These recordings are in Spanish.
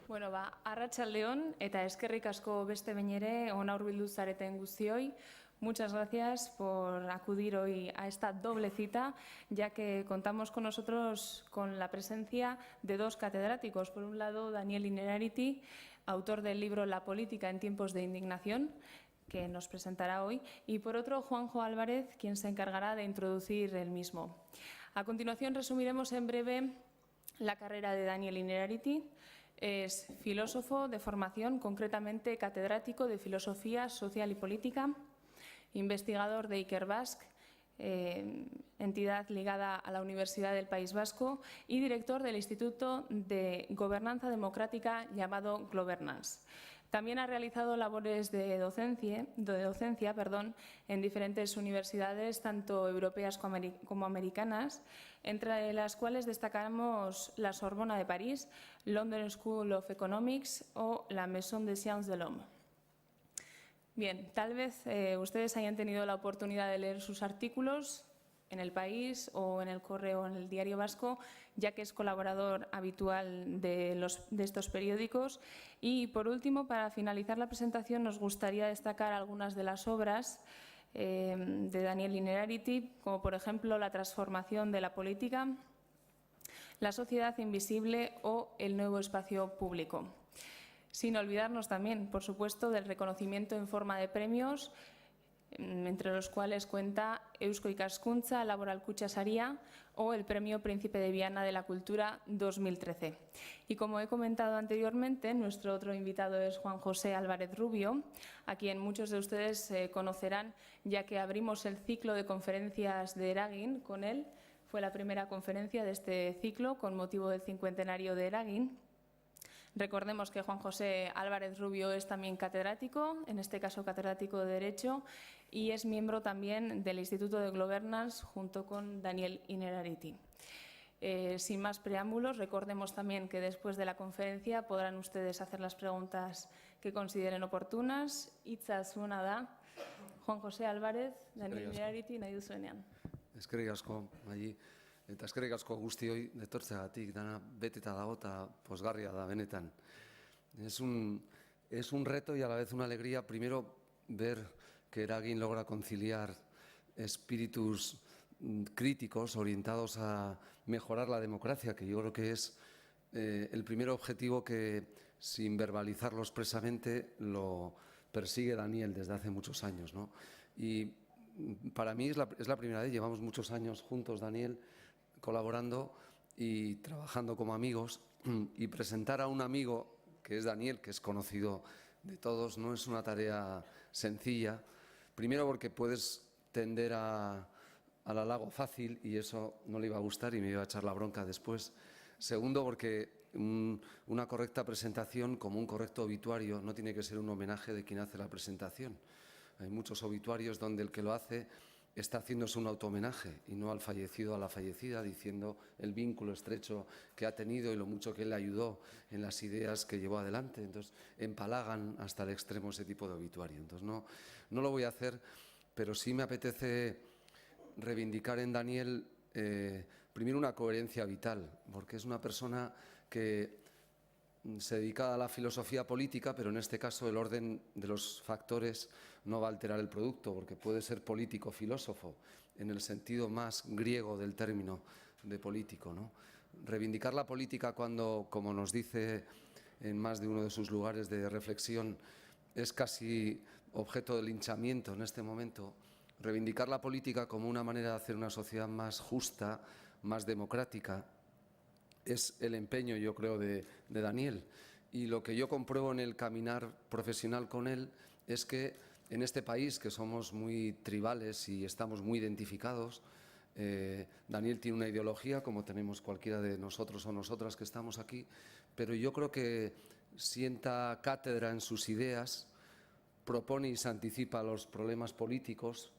Bueno, arratsaldeon eta eskerrik asko beste behin ere hona hurbildu zareten guztioi. Muchas gracias por acudir hoy a esta doble cita, ya que contamos con nosotros con la presencia de dos catedráticos. Por un lado, Daniel Innerarity, autor del libro La política en tiempos de indignación, que nos presentará hoy, y por otro, Juanjo Álvarez, quien se encargará de introducir el mismo. A continuación, resumiremos en breve la carrera de Daniel Innerarity. Es filósofo de formación, concretamente catedrático de Filosofía Social y Política, investigador de Ikerbasq, entidad ligada a la Universidad del País Vasco, y director del Instituto de Gobernanza Democrática llamado Globernance. También ha realizado labores de docencia en diferentes universidades, tanto europeas como americanas, entre las cuales destacamos la Sorbona de París, London School of Economics o la Maison des Sciences de l'Homme. Bien, tal vez ustedes hayan tenido la oportunidad de leer sus artículos en El País o en El Correo o en El Diario Vasco, ya que es colaborador habitual de estos periódicos. Y, por último, para finalizar la presentación, nos gustaría destacar algunas de las obras de Daniel Innerarity, como por ejemplo La transformación de la política, La sociedad invisible o El nuevo espacio público. Sin olvidarnos también, por supuesto, del reconocimiento en forma de premios, entre los cuales cuenta Eusko Ikaskuntza Laboralkuntza Saria o el Premio Príncipe de Viana de la Cultura 2013. Y como he comentado anteriormente, nuestro otro invitado es Juan José Álvarez Rubio, a quien muchos de ustedes conocerán, ya que abrimos el ciclo de conferencias de Eragin con él. Fue la primera conferencia de este ciclo con motivo del 50º de Eragin. Recordemos que Juan José Álvarez Rubio es también catedrático, en este caso catedrático de Derecho, y es miembro también del Instituto de Globernance junto con Daniel Innerarity. Sin más preámbulos, recordemos también que después de la conferencia podrán ustedes hacer las preguntas que consideren oportunas. Hitza zuena da. Juan José Álvarez, Daniel Innerarity, nahi duzuenean. Eskerrik asko, Maili. Eta eskerrik asko guztioi etortzeagatik, dana beteta dago eta pozgarria da benetan. Es un reto y a la vez una alegría, primero, ver que Eragin logra conciliar espíritus críticos orientados a mejorar la democracia, que yo creo que es el primer objetivo que, sin verbalizarlo expresamente, lo persigue Daniel desde hace muchos años, ¿no? Y para mí es la primera vez, llevamos muchos años juntos, Daniel, colaborando y trabajando como amigos, y presentar a un amigo que es Daniel, que es conocido de todos, no es una tarea sencilla. Primero porque puedes tender al halago fácil y eso no le iba a gustar y me iba a echar la bronca después. Segundo porque una correcta presentación, como un correcto obituario, no tiene que ser un homenaje de quien hace la presentación. Hay muchos obituarios donde el que lo hace está haciéndose un auto-homenaje y no al fallecido, a la fallecida, diciendo el vínculo estrecho que ha tenido y lo mucho que él le ayudó en las ideas que llevó adelante. Entonces, empalagan hasta el extremo ese tipo de obituario. Entonces, no lo voy a hacer, pero sí me apetece reivindicar en Daniel, primero, una coherencia vital, porque es una persona que se dedica a la filosofía política, pero en este caso el orden de los factores no va a alterar el producto, porque puede ser político-filósofo, en el sentido más griego del término de político, ¿no? Reivindicar la política cuando, como nos dice en más de uno de sus lugares de reflexión, es casi objeto de linchamiento en este momento. Reivindicar la política como una manera de hacer una sociedad más justa, más democrática, es el empeño, yo creo, de Daniel. Y lo que yo compruebo en el caminar profesional con él es que en este país, que somos muy tribales y estamos muy identificados, Daniel tiene una ideología, como tenemos cualquiera de nosotros o nosotras que estamos aquí, pero yo creo que sienta cátedra en sus ideas, propone y se anticipa a los problemas políticos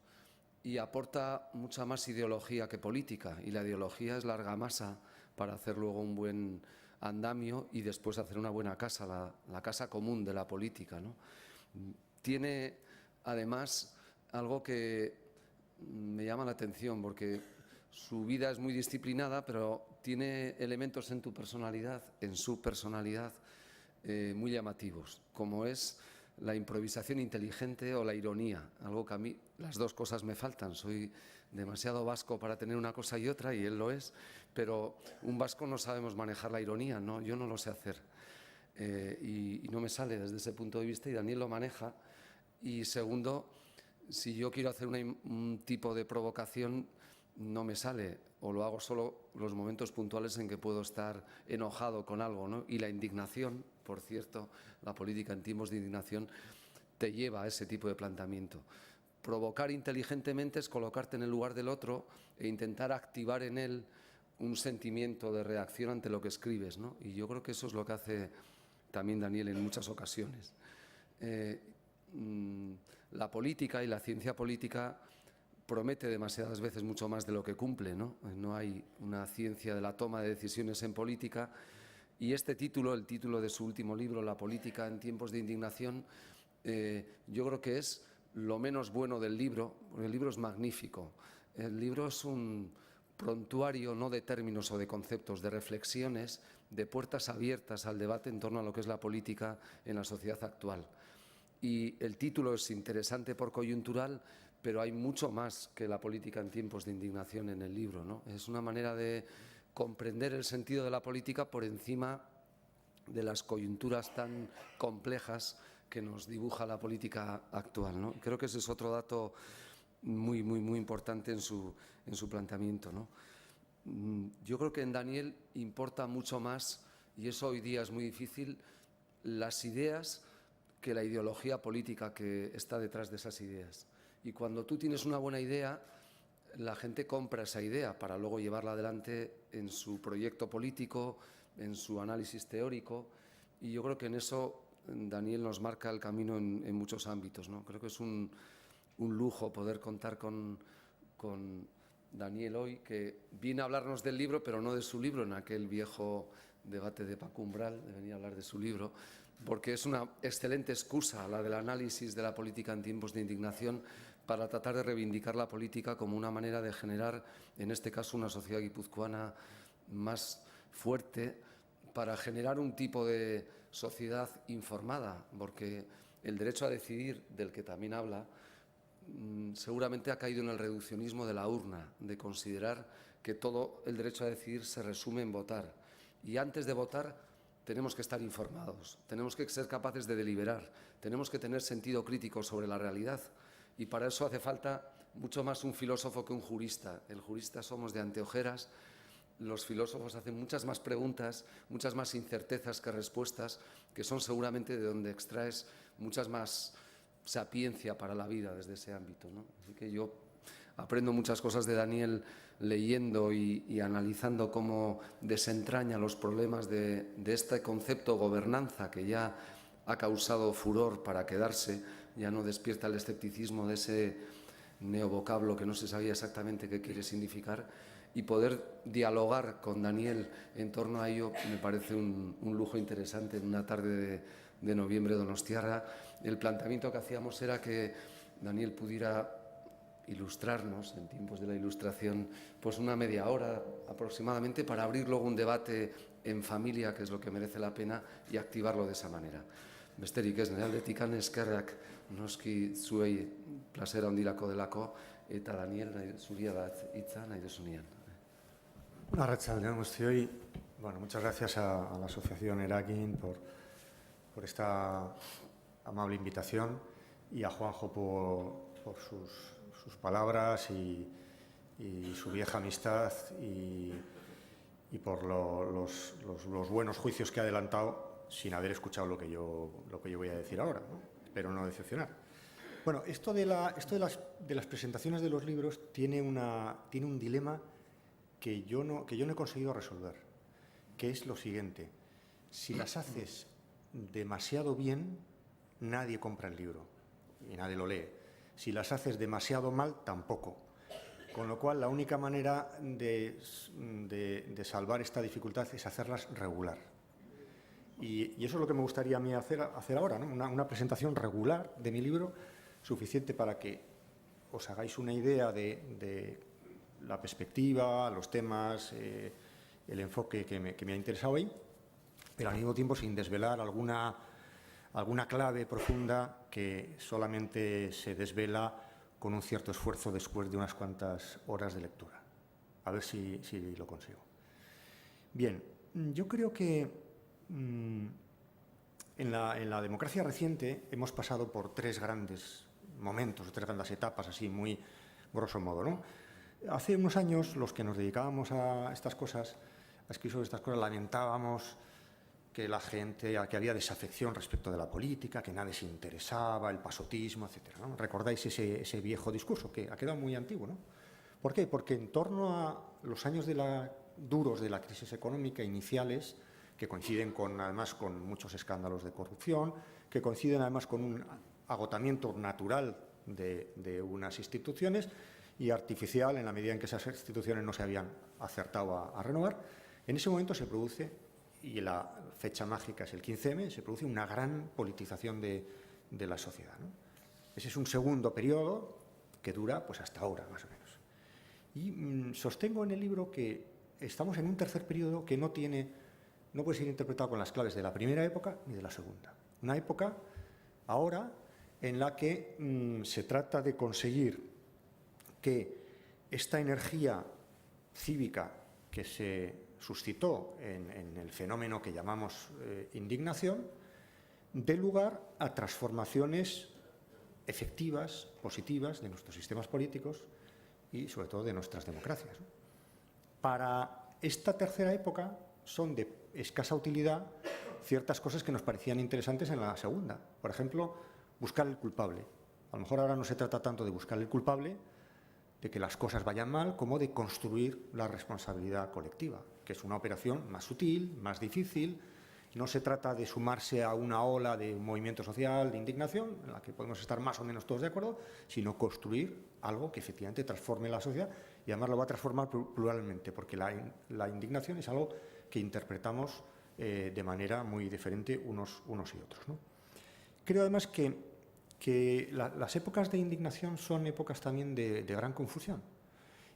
y aporta mucha más ideología que política, y la ideología es la argamasa para hacer luego un buen andamio y después hacer una buena casa, la casa común de la política, ¿no? Tiene además algo que me llama la atención, porque su vida es muy disciplinada, pero tiene elementos en tu personalidad, en su personalidad, muy llamativos, como es la improvisación inteligente o la ironía, algo que a mí las dos cosas me faltan. Soy demasiado vasco para tener una cosa y otra, y él lo es, pero un vasco no sabemos manejar la ironía, ¿no? Yo no lo sé hacer y no me sale desde ese punto de vista, y Daniel lo maneja. Y segundo, si yo quiero hacer un tipo de provocación, no me sale, o lo hago solo los momentos puntuales en que puedo estar enojado con algo, ¿no? Y la indignación, por cierto, la política en tiempos de indignación te lleva a ese tipo de planteamiento. Provocar inteligentemente es colocarte en el lugar del otro e intentar activar en él un sentimiento de reacción ante lo que escribes, ¿no? Y yo creo que eso es lo que hace también Daniel en muchas ocasiones. La política y la ciencia política promete demasiadas veces mucho más de lo que cumple, ¿no? No hay una ciencia de la toma de decisiones en política, y este título, el título de su último libro, La política en tiempos de indignación, yo creo que es lo menos bueno del libro, porque el libro es magnífico. El libro es un prontuario no de términos o de conceptos, de reflexiones, de puertas abiertas al debate en torno a lo que es la política en la sociedad actual. Y el título es interesante por coyuntural, pero hay mucho más que la política en tiempos de indignación en el libro, ¿no? Es una manera de comprender el sentido de la política por encima de las coyunturas tan complejas que nos dibuja la política actual, ¿no? Creo que ese es otro dato muy importante en su planteamiento, ¿no? Yo creo que en Daniel importa mucho más, y eso hoy día es muy difícil, las ideas que la ideología política que está detrás de esas ideas. Y cuando tú tienes una buena idea, la gente compra esa idea para luego llevarla adelante en su proyecto político, en su análisis teórico, y yo creo que en eso Daniel nos marca el camino en muchos ámbitos, ¿no? Creo que es un lujo poder contar con Daniel hoy, que viene a hablarnos del libro, pero no de su libro. En aquel viejo debate de Paco Umbral venía a hablar de su libro, porque es una excelente excusa la del análisis de la política en tiempos de indignación para tratar de reivindicar la política como una manera de generar, en este caso, una sociedad guipuzcoana más fuerte, para generar un tipo de sociedad informada, porque el derecho a decidir, del que también habla, seguramente ha caído en el reduccionismo de la urna, de considerar que todo el derecho a decidir se resume en votar. Y antes de votar tenemos que estar informados, tenemos que ser capaces de deliberar, tenemos que tener sentido crítico sobre la realidad, y para eso hace falta mucho más un filósofo que un jurista. El jurista somos de anteojeras, los filósofos hacen muchas más preguntas, muchas más incertezas que respuestas, que son seguramente de donde extraes muchas más sapiencia para la vida desde ese ámbito, ¿no? Así que yo aprendo muchas cosas de Daniel leyendo y analizando cómo desentraña los problemas de este concepto gobernanza, que ya ha causado furor para quedarse, ya no despierta el escepticismo de ese neovocablo que no se sabía exactamente qué quiere significar, y poder dialogar con Daniel en torno a ello me parece un lujo interesante en una tarde de noviembre donostiarra. El planteamiento que hacíamos era que Daniel pudiera ilustrarnos en tiempos de la Ilustración pues una media hora aproximadamente, para abrir luego un debate en familia, que es lo que merece la pena, y activarlo de esa manera. Besterik ez, nire aldetik eskerrak noski zuei plazera handirako delako, eta Daniel, zuria da hitza nahi duzunean. Arratsaldeon guztioi. Bueno, muchas gracias a la Asociación Erakin por esta amable invitación, y a Juanjo por sus palabras y su vieja amistad, y por los buenos juicios que ha adelantado sin haber escuchado lo que yo voy a decir ahora, ¿no? Espero no decepcionar. Bueno, esto de las presentaciones de los libros tiene un dilema que yo no he conseguido resolver, que es lo siguiente: si las haces demasiado bien, nadie compra el libro y nadie lo lee. Si las haces demasiado mal, tampoco. Con lo cual, la única manera de salvar esta dificultad es hacerlas regular. Y eso es lo que me gustaría a mí hacer ahora, ¿no? Una presentación regular de mi libro, suficiente para que os hagáis una idea de la perspectiva, los temas, el enfoque que me ha interesado hoy, pero al mismo tiempo sin desvelar alguna clave profunda que solamente se desvela con un cierto esfuerzo después de unas cuantas horas de lectura. A ver si lo consigo. Bien, yo creo que en la democracia reciente hemos pasado por tres grandes momentos, tres grandes etapas, así muy grosso modo, ¿no? Hace unos años, los que nos dedicábamos a estas cosas, a escribir sobre estas cosas, lamentábamos que la gente, que había desafección respecto de la política, que nadie se interesaba, el pasotismo, etc., ¿no? ¿Recordáis ese viejo discurso que ha quedado muy antiguo, ¿no? ¿Por qué? Porque en torno a los años duros de la crisis económica iniciales, que coinciden además con muchos escándalos de corrupción, que coinciden además con un agotamiento natural de unas instituciones y artificial en la medida en que esas instituciones no se habían acertado a renovar, en ese momento se produce, y la fecha mágica es el 15M, se produce una gran politización de la sociedad, ¿no? Ese es un segundo periodo que dura pues hasta ahora, más o menos. Y sostengo en el libro que estamos en un tercer periodo que no puede ser interpretado con las claves de la primera época ni de la segunda. Una época ahora en la que se trata de conseguir que esta energía cívica que se suscitó en el fenómeno que llamamos indignación dé lugar a transformaciones efectivas, positivas de nuestros sistemas políticos y sobre todo de nuestras democracias, ¿no? Para esta tercera época son de escasa utilidad ciertas cosas que nos parecían interesantes en la segunda. Por ejemplo, buscar el culpable. A lo mejor ahora no se trata tanto de buscar el culpable, de que las cosas vayan mal, como de construir la responsabilidad colectiva, que es una operación más sutil, más difícil. No se trata de sumarse a una ola de un movimiento social, de indignación, en la que podemos estar más o menos todos de acuerdo, sino construir algo que efectivamente transforme la sociedad y además lo va a transformar pluralmente, porque la indignación es algo que interpretamos de manera muy diferente unos y otros, ¿no? Creo además que las épocas de indignación son épocas también de gran confusión.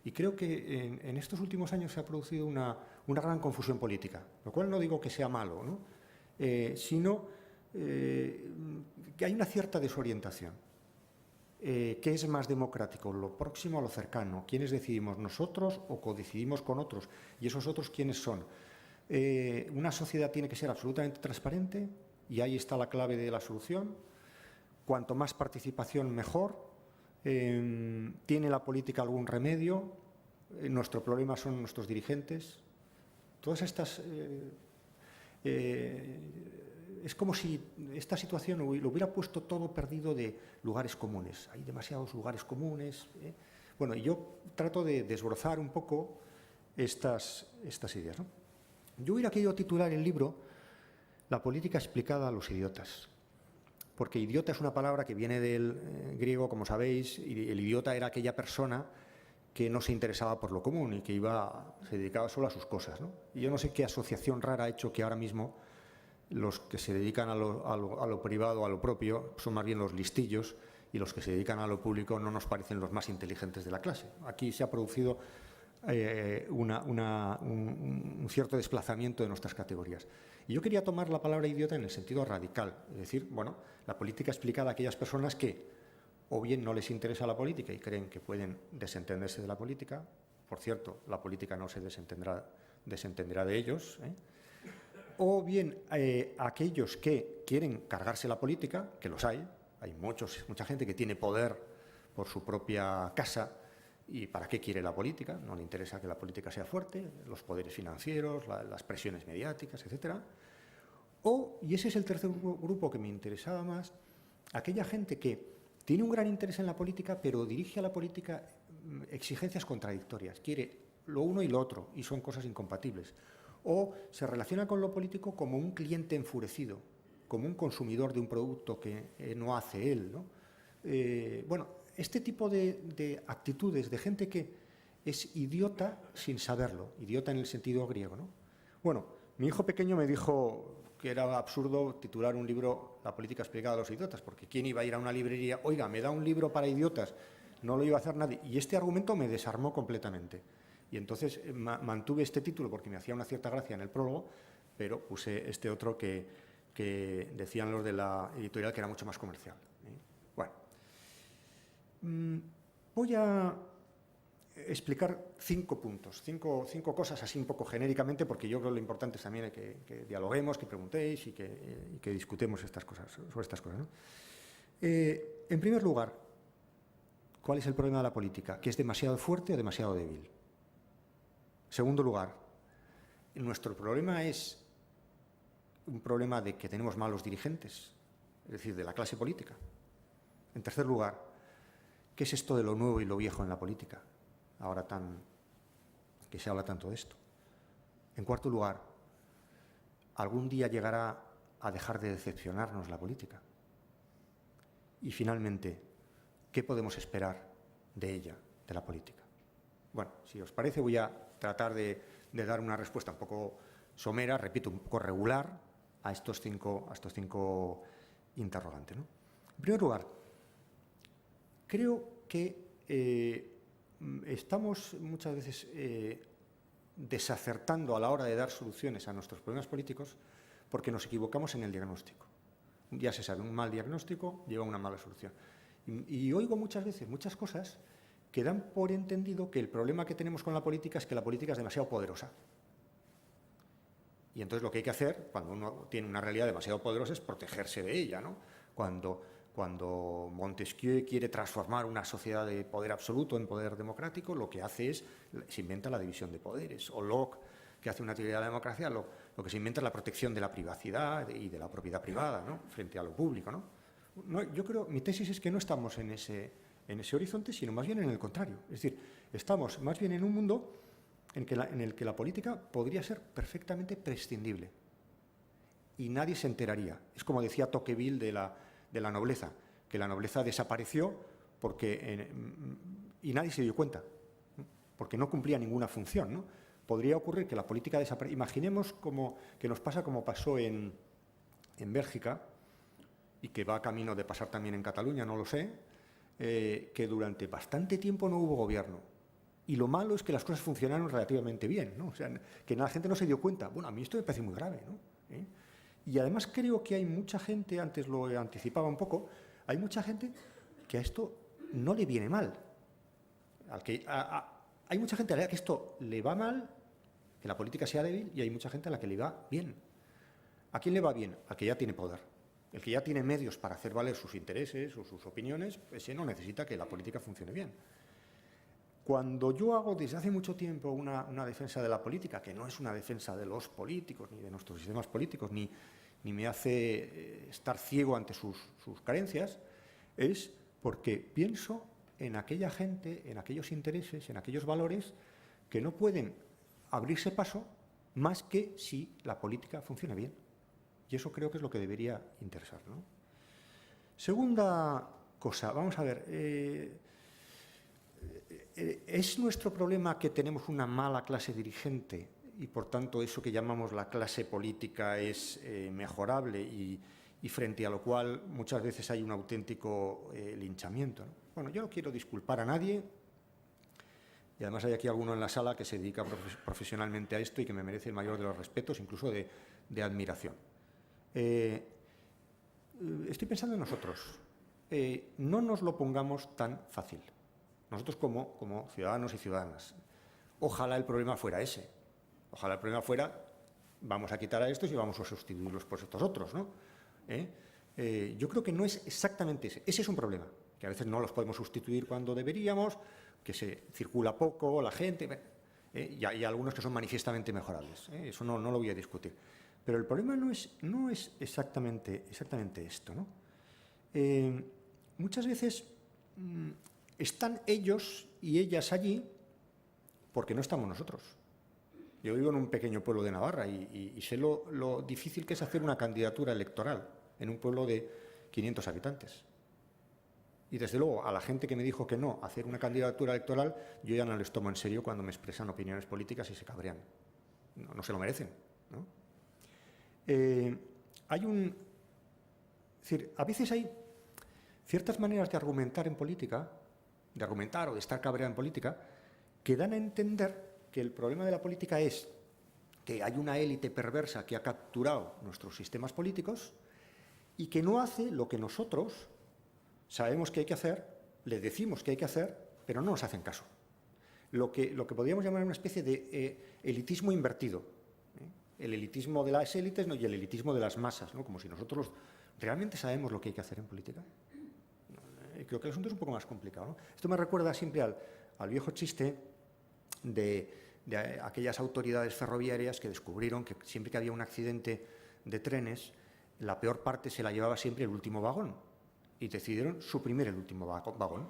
Y creo que en estos últimos años se ha producido una gran confusión política, lo cual no digo que sea malo, ¿no? Sino que hay una cierta desorientación. ¿Qué es más democrático? ¿Lo próximo o lo cercano? ¿Quiénes decidimos? ¿Nosotros o codecidimos con otros? ¿Y esos otros quiénes son? Una sociedad tiene que ser absolutamente transparente y ahí está la clave de la solución. Cuanto más participación, mejor. ¿Tiene la política algún remedio? Nuestro problema son nuestros dirigentes. Todas estas... es como si esta situación lo hubiera puesto todo perdido de lugares comunes. Hay demasiados lugares comunes. Bueno, y yo trato de desbrozar un poco estas ideas, ¿no? Yo hubiera querido titular el libro La política explicada a los idiotas. Porque idiota es una palabra que viene del griego, como sabéis, y el idiota era aquella persona que no se interesaba por lo común y que se dedicaba solo a sus cosas, ¿no? Y yo no sé qué asociación rara ha hecho que ahora mismo los que se dedican a lo privado, a lo propio, son más bien los listillos, y los que se dedican a lo público no nos parecen los más inteligentes de la clase. Aquí se ha producido un cierto desplazamiento de nuestras categorías. Y yo quería tomar la palabra idiota en el sentido radical, es decir, bueno, la política explicada a aquellas personas que o bien no les interesa la política y creen que pueden desentenderse de la política. Por cierto, la política no se desentenderá de ellos, o bien aquellos que quieren cargarse la política, que los hay mucha gente que tiene poder por su propia casa. ¿Y para qué quiere la política? No le interesa que la política sea fuerte, los poderes financieros, las presiones mediáticas, etc. Y ese es el tercer grupo que me interesaba más, aquella gente que tiene un gran interés en la política, pero dirige a la política exigencias contradictorias. Quiere lo uno y lo otro, y son cosas incompatibles. O se relaciona con lo político como un cliente enfurecido, como un consumidor de un producto que no hace él, ¿no? Bueno, este tipo de actitudes de gente que es idiota sin saberlo, idiota en el sentido griego, ¿no? Bueno, mi hijo pequeño me dijo que era absurdo titular un libro La política explicada a los idiotas, porque ¿quién iba a ir a una librería? Oiga, me da un libro para idiotas, no lo iba a hacer nadie. Y este argumento me desarmó completamente. Y entonces mantuve este título porque me hacía una cierta gracia en el prólogo, pero puse este otro que decían los de la editorial que era mucho más comercial. Bueno, voy a explicar 5 puntos, cinco cosas así un poco genéricamente, porque yo creo que lo importante es también que dialoguemos, que preguntéis y que discutamos sobre estas cosas, ¿no? En primer lugar, ¿cuál es el problema de la política? ¿Que es demasiado fuerte o demasiado débil? En segundo lugar, nuestro problema es un problema de que tenemos malos dirigentes, es decir, de la clase política. En tercer lugar, ¿qué es esto de lo nuevo y lo viejo en la política? Ahora que se habla tanto de esto. En cuarto lugar, ¿algún día llegará a dejar de decepcionarnos la política? Y finalmente, ¿qué podemos esperar de ella, de la política? Bueno, si os parece, voy a tratar de dar una respuesta un poco somera, repito, un poco regular a estos cinco interrogantes, ¿no? En primer lugar, creo que estamos muchas veces desacertando a la hora de dar soluciones a nuestros problemas políticos porque nos equivocamos en el diagnóstico. Ya se sabe, un mal diagnóstico lleva a una mala solución. Y oigo muchas veces muchas cosas que dan por entendido que el problema que tenemos con la política es que la política es demasiado poderosa. Y entonces lo que hay que hacer, cuando uno tiene una realidad demasiado poderosa, es protegerse de ella, ¿no? Cuando Montesquieu quiere transformar una sociedad de poder absoluto en poder democrático, lo que hace es, se inventa la división de poderes. O Locke, que hace una teoría de la democracia, lo que se inventa es la protección de la privacidad y de la propiedad privada, ¿no? Frente a lo público, ¿no? Yo creo, mi tesis es que no estamos en ese horizonte, sino más bien en el contrario. Es decir, estamos más bien en un mundo en el que la política podría ser perfectamente prescindible y nadie se enteraría. Es como decía Tocqueville de la nobleza, que la nobleza desapareció y nadie se dio cuenta, ¿no? Porque no cumplía ninguna función, ¿no? Podría ocurrir que la política desaparezca. Imaginemos que nos pasa como pasó en Bélgica, y que va camino de pasar también en Cataluña, no lo sé, que durante bastante tiempo no hubo gobierno. Y lo malo es que las cosas funcionaron relativamente bien, ¿no? O sea, que la gente no se dio cuenta. Bueno, a mí esto me parece muy grave, ¿no? Y además creo que hay mucha gente, antes lo anticipaba un poco, hay mucha gente que a esto no le viene mal. Hay mucha gente a la que esto le va mal, que la política sea débil, y hay mucha gente a la que le va bien. ¿A quién le va bien? Al que ya tiene poder. El que ya tiene medios para hacer valer sus intereses o sus opiniones, ese no necesita que la política funcione bien. Cuando yo hago desde hace mucho tiempo una defensa de la política, que no es una defensa de los políticos ni de nuestros sistemas políticos, ni me hace estar ciego ante sus carencias, es porque pienso en aquella gente, en aquellos intereses, en aquellos valores que no pueden abrirse paso más que si la política funciona bien. Y eso creo que es lo que debería interesar, ¿no? Segunda cosa, vamos a ver. ¿Es nuestro problema que tenemos una mala clase dirigente y, por tanto, eso que llamamos la clase política es mejorable y frente a lo cual muchas veces hay un auténtico linchamiento, ¿no? Bueno, yo no quiero disculpar a nadie y además hay aquí alguno en la sala que se dedica profesionalmente a esto y que me merece el mayor de los respetos, incluso de admiración. Estoy pensando en nosotros. No nos lo pongamos tan fácil. Nosotros como ciudadanos y ciudadanas. Ojalá el problema fuera ese. Ojalá el problema fuera, vamos a quitar a estos y vamos a sustituirlos por estos otros, ¿no? Yo creo que no es exactamente ese. Ese es un problema, que a veces no los podemos sustituir cuando deberíamos, que se circula poco la gente, y hay algunos que son manifiestamente mejorables. Eso no lo voy a discutir. Pero el problema no es exactamente esto, ¿no? Muchas veces están ellos y ellas allí porque no estamos nosotros. Yo vivo en un pequeño pueblo de Navarra y sé lo difícil que es hacer una candidatura electoral en un pueblo de 500 habitantes. Y desde luego, a la gente que me dijo que no, hacer una candidatura electoral, yo ya no les tomo en serio cuando me expresan opiniones políticas y se cabrean. No se lo merecen, ¿no? Es decir, a veces hay ciertas maneras de argumentar en política, de argumentar o de estar cabreado en política, que dan a entender que el problema de la política es que hay una élite perversa que ha capturado nuestros sistemas políticos y que no hace lo que nosotros sabemos que hay que hacer, le decimos que hay que hacer, pero no nos hacen caso. Lo que podríamos llamar una especie de elitismo invertido. El elitismo de las élites, ¿no?, y el elitismo de las masas, ¿no?, como si nosotros realmente sabemos lo que hay que hacer en política. Creo que el asunto es un poco más complicado, ¿no? Esto me recuerda siempre al viejo chiste de aquellas autoridades ferroviarias que descubrieron que siempre que había un accidente de trenes, la peor parte se la llevaba siempre el último vagón y decidieron suprimir el último vagón.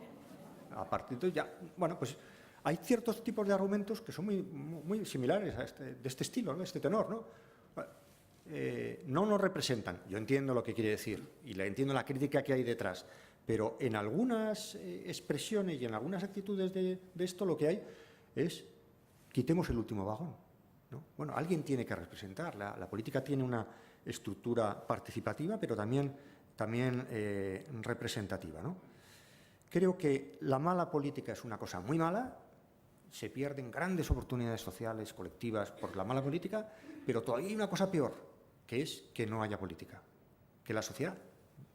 A partir de ya, bueno, pues hay ciertos tipos de argumentos que son muy similares de este estilo, ¿no?, de este tenor, ¿no? No nos representan. Yo entiendo lo que quiere decir y entiendo la crítica que hay detrás, pero en algunas expresiones y en algunas actitudes de esto lo que hay es quitemos el último vagón, ¿no? Bueno, alguien tiene que representar. La política tiene una estructura participativa, pero también representativa, ¿no? Creo que la mala política es una cosa muy mala, se pierden grandes oportunidades sociales, colectivas, por la mala política, pero todavía hay una cosa peor, que es que no haya política, que la sociedad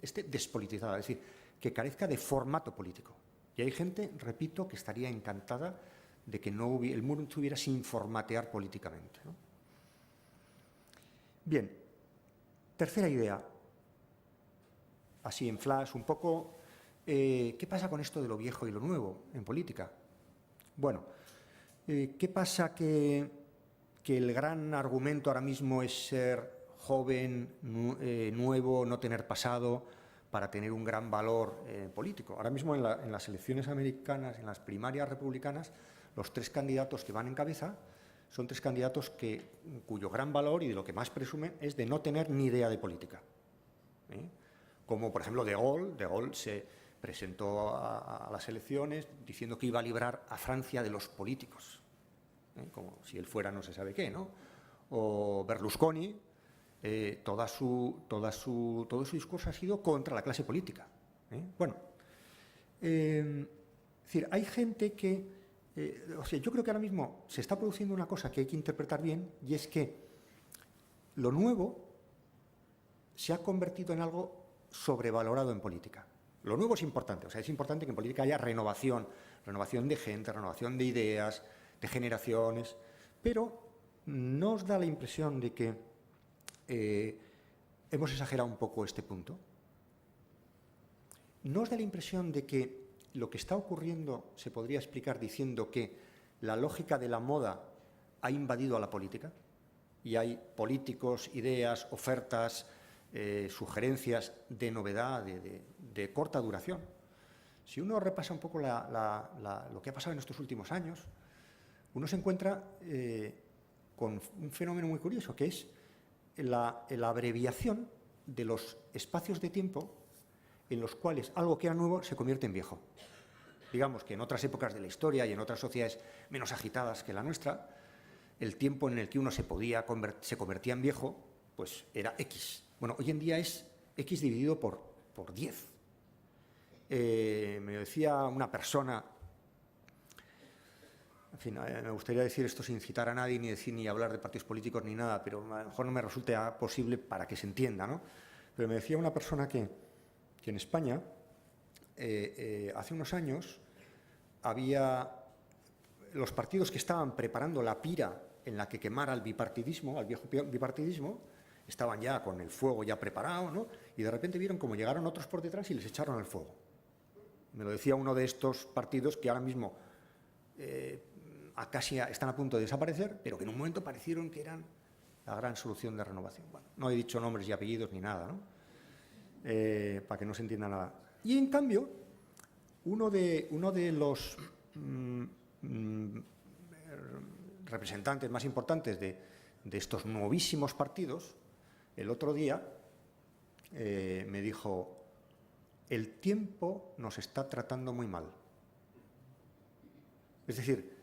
esté despolitizada, es decir, que carezca de formato político. Y hay gente, repito, que estaría encantada de que el mundo estuviera sin formatear políticamente, ¿no? Bien, tercera idea, así en flash un poco, ¿qué pasa con esto de lo viejo y lo nuevo en política? Bueno, ¿qué pasa que el gran argumento ahora mismo es ser joven, nuevo, no tener pasado, para tener un gran valor político? Ahora mismo en las elecciones americanas, en las primarias republicanas, los 3 candidatos que van en cabeza son 3 candidatos cuyo gran valor y de lo que más presumen es de no tener ni idea de política. Como, por ejemplo, De Gaulle se presentó a las elecciones diciendo que iba a librar a Francia de los políticos, como si él fuera no se sabe qué, ¿no? O Berlusconi, todo su discurso ha sido contra la clase política. Bueno, es decir, hay gente que, o sea, yo creo que ahora mismo se está produciendo una cosa que hay que interpretar bien, y es que lo nuevo se ha convertido en algo sobrevalorado en política. Lo nuevo es importante, o sea, es importante que en política haya renovación de gente, renovación de ideas, de generaciones, pero ¿no os da la impresión de que hemos exagerado un poco este punto? ¿No os da la impresión de que lo que está ocurriendo se podría explicar diciendo que la lógica de la moda ha invadido a la política y hay políticos, ideas, ofertas, sugerencias de novedad, de corta duración? Si uno repasa un poco lo que ha pasado en estos últimos años, uno se encuentra con un fenómeno muy curioso, que es la abreviación de los espacios de tiempo en los cuales algo que era nuevo se convierte en viejo. Digamos que en otras épocas de la historia y en otras sociedades menos agitadas que la nuestra, el tiempo en el que uno se convertía en viejo, pues era X. Bueno, hoy en día es X dividido por 10. Me decía una persona, en fin, me gustaría decir esto sin citar a nadie, ni hablar de partidos políticos ni nada, pero a lo mejor no me resulta posible para que se entienda, ¿no? Pero me decía una persona que en España, hace unos años, había los partidos que estaban preparando la pira en la que quemara el bipartidismo, al viejo bipartidismo, estaban ya con el fuego ya preparado, ¿no? Y de repente vieron cómo llegaron otros por detrás y les echaron al fuego. Me lo decía uno de estos partidos que ahora mismo casi están a punto de desaparecer, pero que en un momento parecieron que eran la gran solución de renovación. Bueno, no he dicho nombres y apellidos ni nada, ¿no? Para que no se entienda nada. Y en cambio, uno de los representantes más importantes de estos nuevísimos partidos, el otro día me dijo: el tiempo nos está tratando muy mal. Es decir,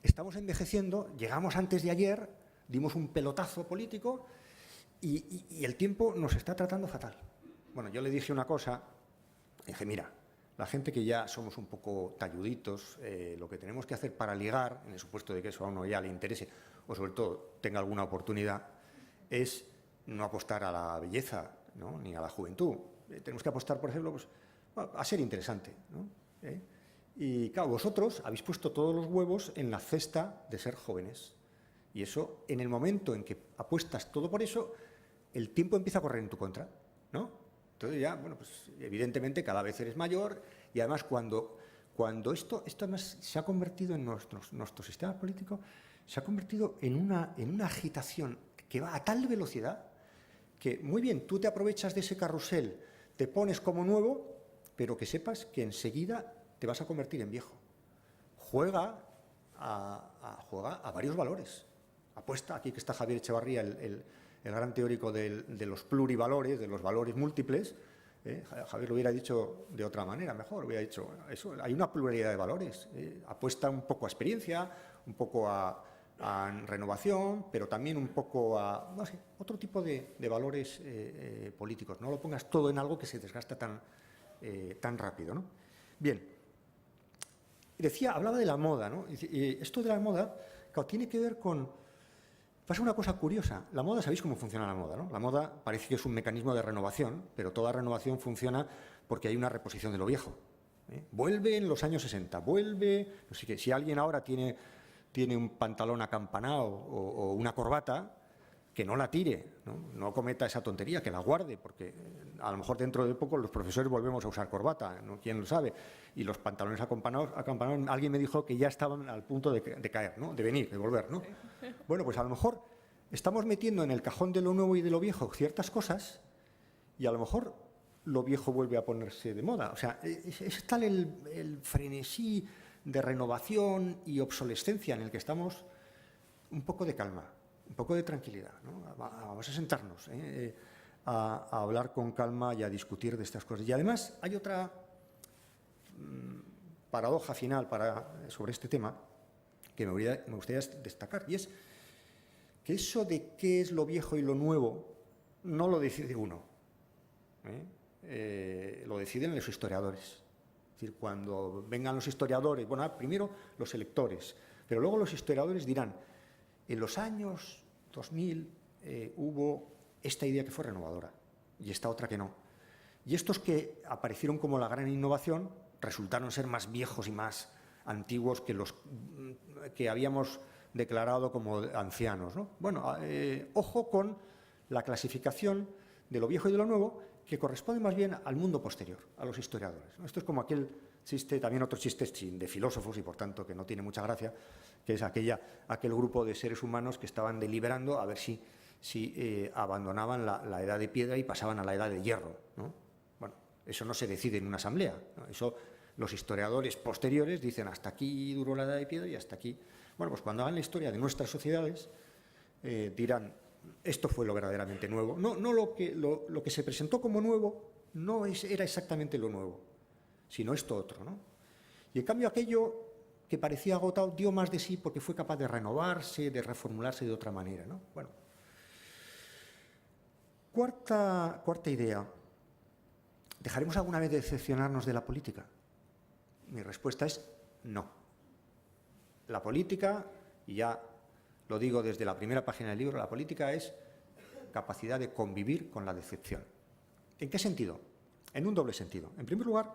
estamos envejeciendo, llegamos antes de ayer, dimos un pelotazo político y el tiempo nos está tratando fatal. Bueno, yo le dije una cosa, dije: mira, la gente que ya somos un poco talluditos, lo que tenemos que hacer para ligar, en el supuesto de que eso a uno ya le interese, o sobre todo tenga alguna oportunidad, es no apostar a la belleza, ¿no?, ni a la juventud. Tenemos que apostar, por ejemplo, pues, a ser interesante, ¿no? Y claro, vosotros habéis puesto todos los huevos en la cesta de ser jóvenes. Y eso, en el momento en que apuestas todo por eso, el tiempo empieza a correr en tu contra, ¿no? Entonces ya, bueno, pues evidentemente cada vez eres mayor y además cuando esto además se ha convertido en nuestro sistema político, se ha convertido en una agitación que va a tal velocidad que, muy bien, tú te aprovechas de ese carrusel, te pones como nuevo, pero que sepas que enseguida te vas a convertir en viejo. Juega a varios valores. Apuesta, aquí que está Javier Echevarría, el gran teórico de los plurivalores, de los valores múltiples. Javier lo hubiera dicho de otra manera, mejor, hubiera dicho eso, hay una pluralidad de valores. Apuesta un poco a experiencia, un poco a renovación, pero también un poco a, no sé, otro tipo de valores políticos. No lo pongas todo en algo que se desgasta tan rápido, ¿no? Bien, hablaba de la moda, ¿no? Y esto de la moda, claro, tiene que ver con... Pasa una cosa curiosa. La moda, sabéis cómo funciona la moda, ¿no? La moda parece que es un mecanismo de renovación, pero toda renovación funciona porque hay una reposición de lo viejo. Vuelve en los años 60, vuelve... No sé qué, si alguien ahora tiene un pantalón acampanado o una corbata, que no la tire, no cometa esa tontería, que la guarde, porque a lo mejor dentro de poco los profesores volvemos a usar corbata, ¿no? ¿Quién lo sabe? Y los pantalones acampanados, alguien me dijo que ya estaban al punto de caer, ¿no? De volver, ¿no? Bueno, pues a lo mejor estamos metiendo en el cajón de lo nuevo y de lo viejo ciertas cosas y a lo mejor lo viejo vuelve a ponerse de moda. O sea, es tal el frenesí de renovación y obsolescencia en el que estamos. Un poco de calma, un poco de tranquilidad, ¿no? Vamos a sentarnos a hablar con calma y a discutir de estas cosas. Y además hay otra paradoja final sobre este tema que me gustaría destacar, y es que eso de qué es lo viejo y lo nuevo no lo decide uno, lo deciden los historiadores. Es decir, cuando vengan los historiadores, bueno, primero los electores, pero luego los historiadores dirán, en los años 2000 hubo esta idea que fue renovadora y esta otra que no. Y estos que aparecieron como la gran innovación resultaron ser más viejos y más antiguos que los que habíamos declarado como ancianos, ¿no? Bueno, ojo con la clasificación de lo viejo y de lo nuevo, que corresponde más bien al mundo posterior, a los historiadores, ¿no? Esto es como aquel chiste, también otro chiste de filósofos y por tanto que no tiene mucha gracia, que es aquel grupo de seres humanos que estaban deliberando a ver si abandonaban la edad de piedra y pasaban a la edad de hierro, ¿no? Bueno, eso no se decide en una asamblea, ¿no? Eso los historiadores posteriores dicen hasta aquí duró la edad de piedra y hasta aquí. Bueno, pues cuando hagan la historia de nuestras sociedades dirán esto fue lo verdaderamente nuevo. No lo que se presentó como nuevo no era exactamente lo nuevo, sino esto otro, ¿no? Y en cambio aquello que parecía agotado dio más de sí porque fue capaz de renovarse, de reformularse de otra manera, ¿no? Bueno. Cuarta idea. ¿Dejaremos alguna vez de decepcionarnos de la política? Mi respuesta es no. La política, y ya lo digo desde la primera página del libro, la política es capacidad de convivir con la decepción. ¿En qué sentido? En un doble sentido. En primer lugar,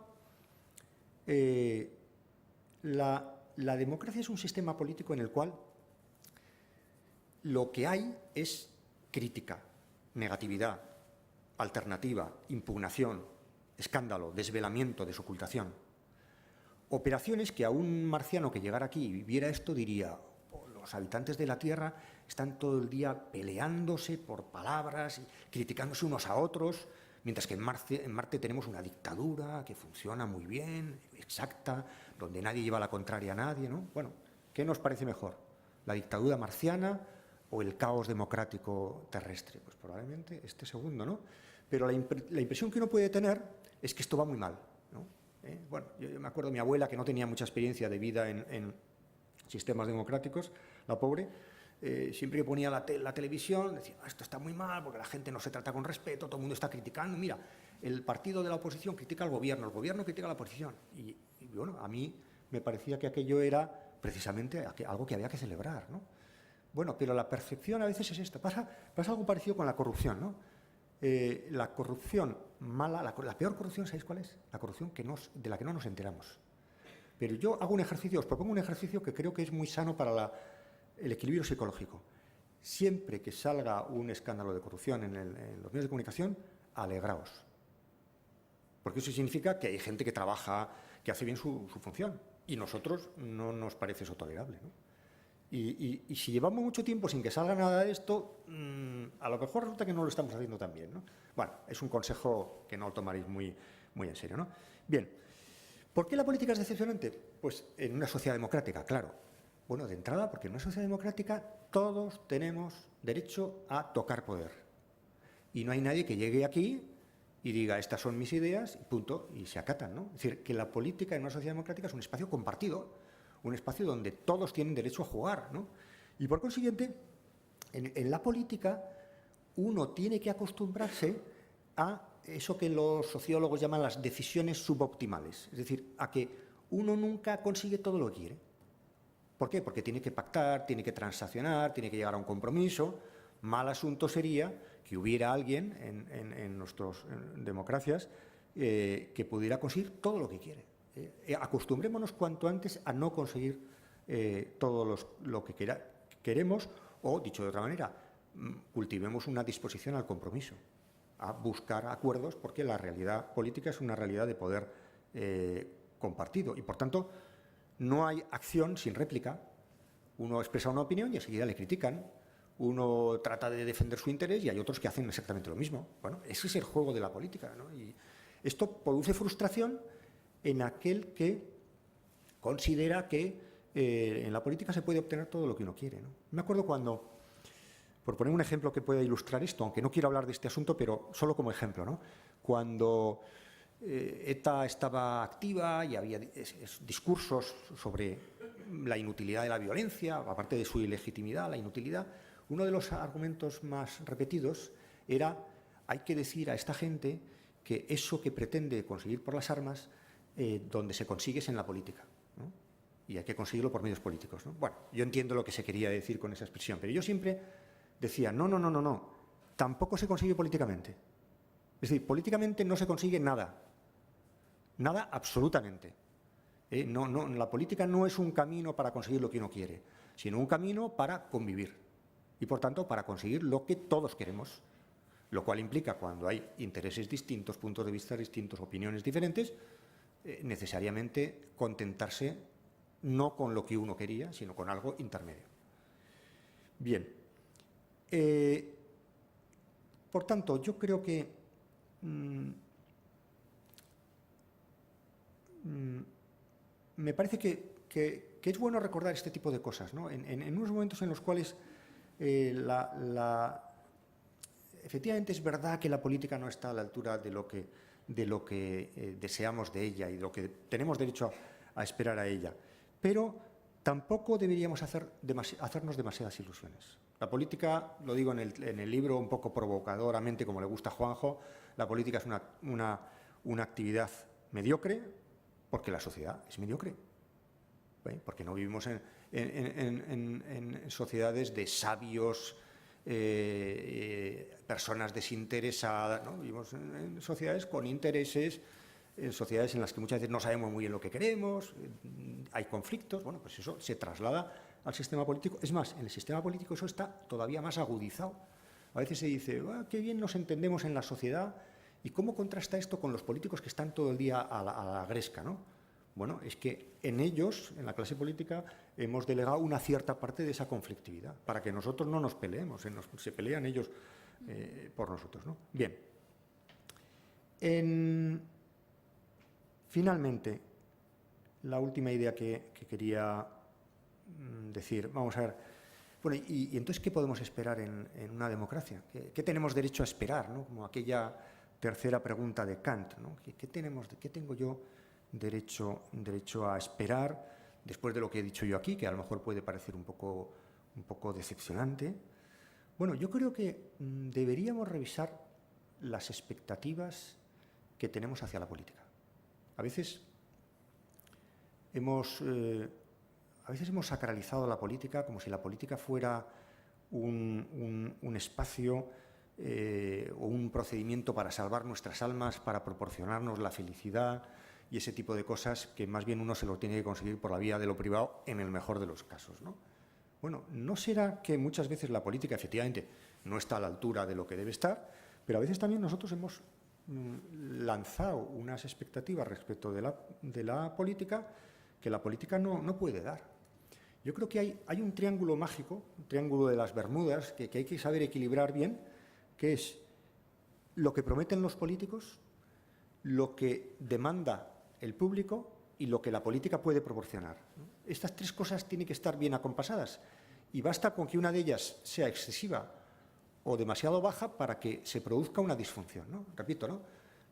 la democracia es un sistema político en el cual lo que hay es crítica, negatividad, alternativa, impugnación, escándalo, desvelamiento, desocultación. Operaciones que a un marciano que llegara aquí y viviera esto diría, los habitantes de la Tierra están todo el día peleándose por palabras y criticándose unos a otros, mientras que en Marte tenemos una dictadura que funciona muy bien, exacta, donde nadie lleva la contraria a nadie, ¿no? Bueno, ¿qué nos parece mejor? ¿La dictadura marciana o el caos democrático terrestre? Pues probablemente este segundo, ¿no? Pero la impresión que uno puede tener es que esto va muy mal, ¿no? Bueno, yo me acuerdo de mi abuela, que no tenía mucha experiencia de vida en sistemas democráticos, la pobre, siempre que ponía la televisión, decía, esto está muy mal porque la gente no se trata con respeto, todo el mundo está criticando. Mira, el partido de la oposición critica al gobierno, el gobierno critica a la oposición. Y bueno, a mí me parecía que aquello era precisamente algo que había que celebrar, ¿no? Bueno, pero la percepción a veces es esta. Pasa algo parecido con la corrupción, ¿no? La corrupción mala, la peor corrupción, ¿sabéis cuál es? La corrupción de la que no nos enteramos. Pero yo hago un ejercicio, os propongo un ejercicio que creo que es muy sano para el equilibrio psicológico. Siempre que salga un escándalo de corrupción en los medios de comunicación, alegraos. Porque eso significa que hay gente que trabaja, que hace bien su función. Y nosotros no nos parece eso tolerable, ¿no? Y si llevamos mucho tiempo sin que salga nada de esto, a lo mejor resulta que no lo estamos haciendo tan bien, ¿no? Bueno, es un consejo que no lo tomaréis muy en serio, ¿no? Bien, ¿por qué la política es decepcionante? Pues en una sociedad democrática, claro. Bueno, de entrada, porque en una sociedad democrática todos tenemos derecho a tocar poder. Y no hay nadie que llegue aquí y diga, estas son mis ideas, y punto, y se acatan, ¿no? Es decir, que la política en una sociedad democrática es un espacio compartido, un espacio donde todos tienen derecho a jugar, ¿no? Y por consiguiente, en la política uno tiene que acostumbrarse a eso que los sociólogos llaman las decisiones suboptimales, es decir, a que uno nunca consigue todo lo que quiere. ¿Por qué? Porque tiene que pactar, tiene que transaccionar, tiene que llegar a un compromiso. Mal asunto sería que hubiera alguien en nuestras democracias que pudiera conseguir todo lo que quiere. Acostumbrémonos cuanto antes a no conseguir todo lo que queremos, o, dicho de otra manera, cultivemos una disposición al compromiso, a buscar acuerdos, porque la realidad política es una realidad de poder compartido y, por tanto, no hay acción sin réplica. Uno expresa una opinión y enseguida le critican. Uno trata de defender su interés y hay otros que hacen exactamente lo mismo. Bueno, ese es el juego de la política, ¿no? Y esto produce frustración en aquel que considera que en la política se puede obtener todo lo que uno quiere, ¿no? Me acuerdo cuando, por poner un ejemplo que pueda ilustrar esto, aunque no quiero hablar de este asunto, pero solo como ejemplo, ¿no? Cuando ETA estaba activa y había discursos sobre la inutilidad de la violencia, aparte de su ilegitimidad, la inutilidad, uno de los argumentos más repetidos era: hay que decir a esta gente que eso que pretende conseguir por las armas, donde se consigue es en la política, ¿no? Y hay que conseguirlo por medios políticos, ¿no? Bueno, yo entiendo lo que se quería decir con esa expresión, pero yo siempre decía, no, tampoco se consigue políticamente. Es decir, políticamente no se consigue nada. Nada absolutamente. La política no es un camino para conseguir lo que uno quiere, sino un camino para convivir y, por tanto, para conseguir lo que todos queremos, lo cual implica, cuando hay intereses distintos, puntos de vista distintos, opiniones diferentes, necesariamente contentarse no con lo que uno quería, sino con algo intermedio. Bien. Por tanto, yo creo que me parece que es bueno recordar este tipo de cosas, ¿no? En unos momentos en los cuales efectivamente es verdad que la política no está a la altura de lo que deseamos de ella y de lo que tenemos derecho a esperar a ella, pero tampoco deberíamos hacernos demasiadas ilusiones. La política, lo digo en el libro un poco provocadoramente, como le gusta a Juanjo, la política es una actividad mediocre, porque la sociedad es mediocre, porque no vivimos en sociedades de sabios, personas desinteresadas, ¿no? Vivimos en sociedades con intereses, en sociedades en las que muchas veces no sabemos muy bien lo que queremos, hay conflictos. Bueno, pues eso se traslada al sistema político. Es más, en el sistema político eso está todavía más agudizado. A veces se dice, qué bien nos entendemos en la sociedad. ¿Y cómo contrasta esto con los políticos que están todo el día a la gresca, ¿no? Bueno, es que en ellos, en la clase política, hemos delegado una cierta parte de esa conflictividad, para que nosotros no nos peleemos, se pelean ellos por nosotros, ¿no? Bien. Finalmente, la última idea que quería decir, vamos a ver, bueno, y entonces, ¿qué podemos esperar en una democracia? ¿Qué tenemos derecho a esperar, ¿no? Como aquella tercera pregunta de Kant, ¿no? ¿Qué tengo yo derecho a esperar después de lo que he dicho yo aquí, que a lo mejor puede parecer un poco decepcionante? Bueno, yo creo que deberíamos revisar las expectativas que tenemos hacia la política. A veces hemos sacralizado la política como si la política fuera un espacio o un procedimiento para salvar nuestras almas, para proporcionarnos la felicidad y ese tipo de cosas que más bien uno se lo tiene que conseguir por la vía de lo privado en el mejor de los casos, ¿no? Bueno, ¿no será que muchas veces la política efectivamente no está a la altura de lo que debe estar, pero a veces también nosotros hemos lanzado unas expectativas respecto de la política que la política no puede dar? Yo creo que hay un triángulo mágico, un triángulo de las Bermudas, que hay que saber equilibrar bien, que es lo que prometen los políticos, lo que demanda el público y lo que la política puede proporcionar, ¿no? Estas tres cosas tienen que estar bien acompasadas y basta con que una de ellas sea excesiva o demasiado baja para que se produzca una disfunción, ¿no? Repito, ¿no?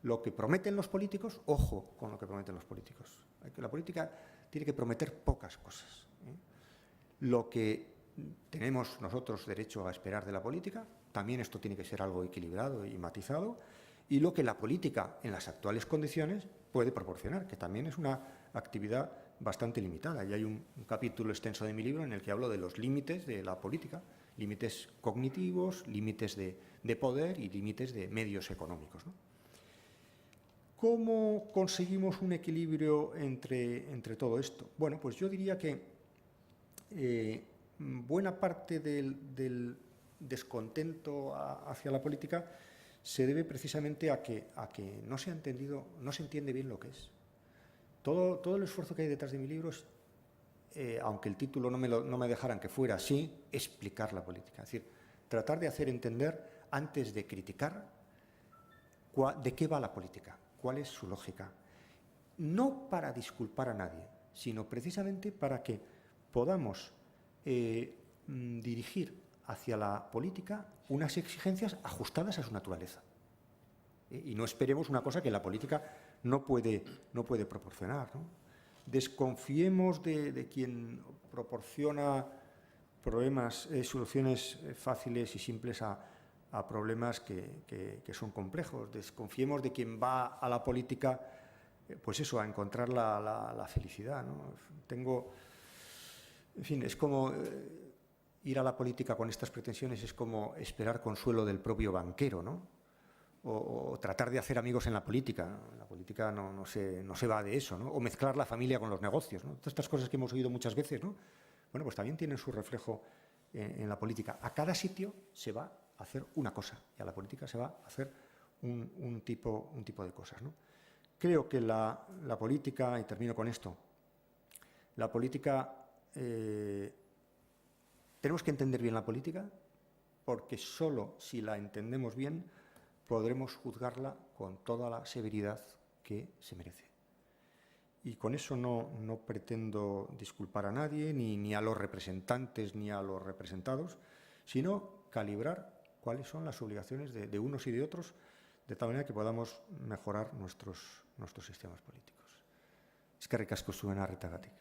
Lo que prometen los políticos, ojo con lo que prometen los políticos. La política tiene que prometer pocas cosas, ¿eh? Lo que tenemos nosotros derecho a esperar de la política, también esto tiene que ser algo equilibrado y matizado, y lo que la política en las actuales condiciones puede proporcionar, que también es una actividad bastante limitada. Y hay un capítulo extenso de mi libro en el que hablo de los límites de la política, límites cognitivos, límites de poder y límites de medios económicos, ¿no? ¿Cómo conseguimos un equilibrio entre todo esto? Bueno, pues yo diría que buena parte del descontento hacia la política se debe precisamente a que no se ha entendido, no se entiende bien lo que es. Todo el esfuerzo que hay detrás de mi libro es, aunque el título no me dejaran que fuera así, explicar la política. Es decir, tratar de hacer entender, antes de criticar, de qué va la política, cuál es su lógica. No para disculpar a nadie, sino precisamente para que podamos dirigir hacia la política unas exigencias ajustadas a su naturaleza. Y no esperemos una cosa que la política no puede proporcionar, ¿no? Desconfiemos de quien proporciona problemas, soluciones fáciles y simples a problemas que son complejos. Desconfiemos de quien va a la política, pues eso, a encontrar la felicidad, ¿no? En fin, es como ir a la política con estas pretensiones es como esperar consuelo del propio banquero, ¿no? O tratar de hacer amigos en la política. La política no se va de eso, ¿no? O mezclar la familia con los negocios, ¿no? Todas estas cosas que hemos oído muchas veces, ¿no? Bueno, pues también tienen su reflejo en la política. A cada sitio se va a hacer una cosa y a la política se va a hacer un tipo de cosas, ¿no? Creo que la política, y termino con esto, la política, tenemos que entender bien la política, porque solo si la entendemos bien podremos juzgarla con toda la severidad que se merece. Y con eso no pretendo disculpar a nadie, ni a los representantes, ni a los representados, sino calibrar cuáles son las obligaciones de unos y de otros, de tal manera que podamos mejorar nuestros sistemas políticos. Eskerrik asko zuen arretagatik.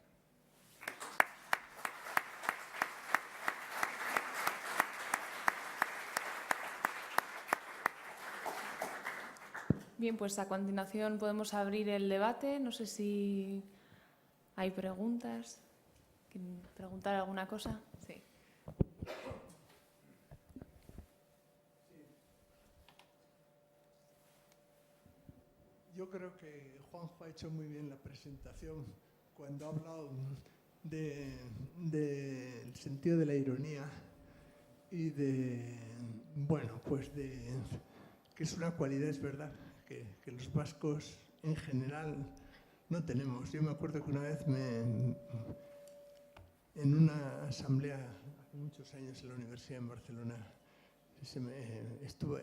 Bien, pues a continuación podemos abrir el debate. No sé si hay preguntas. ¿Quieren preguntar alguna cosa? Sí. Yo creo que Juanjo ha hecho muy bien la presentación cuando ha hablado del sentido de la ironía y que es una cualidad, es verdad, que los vascos en general no tenemos. Yo me acuerdo que una vez en una asamblea, hace muchos años en la Universidad en Barcelona,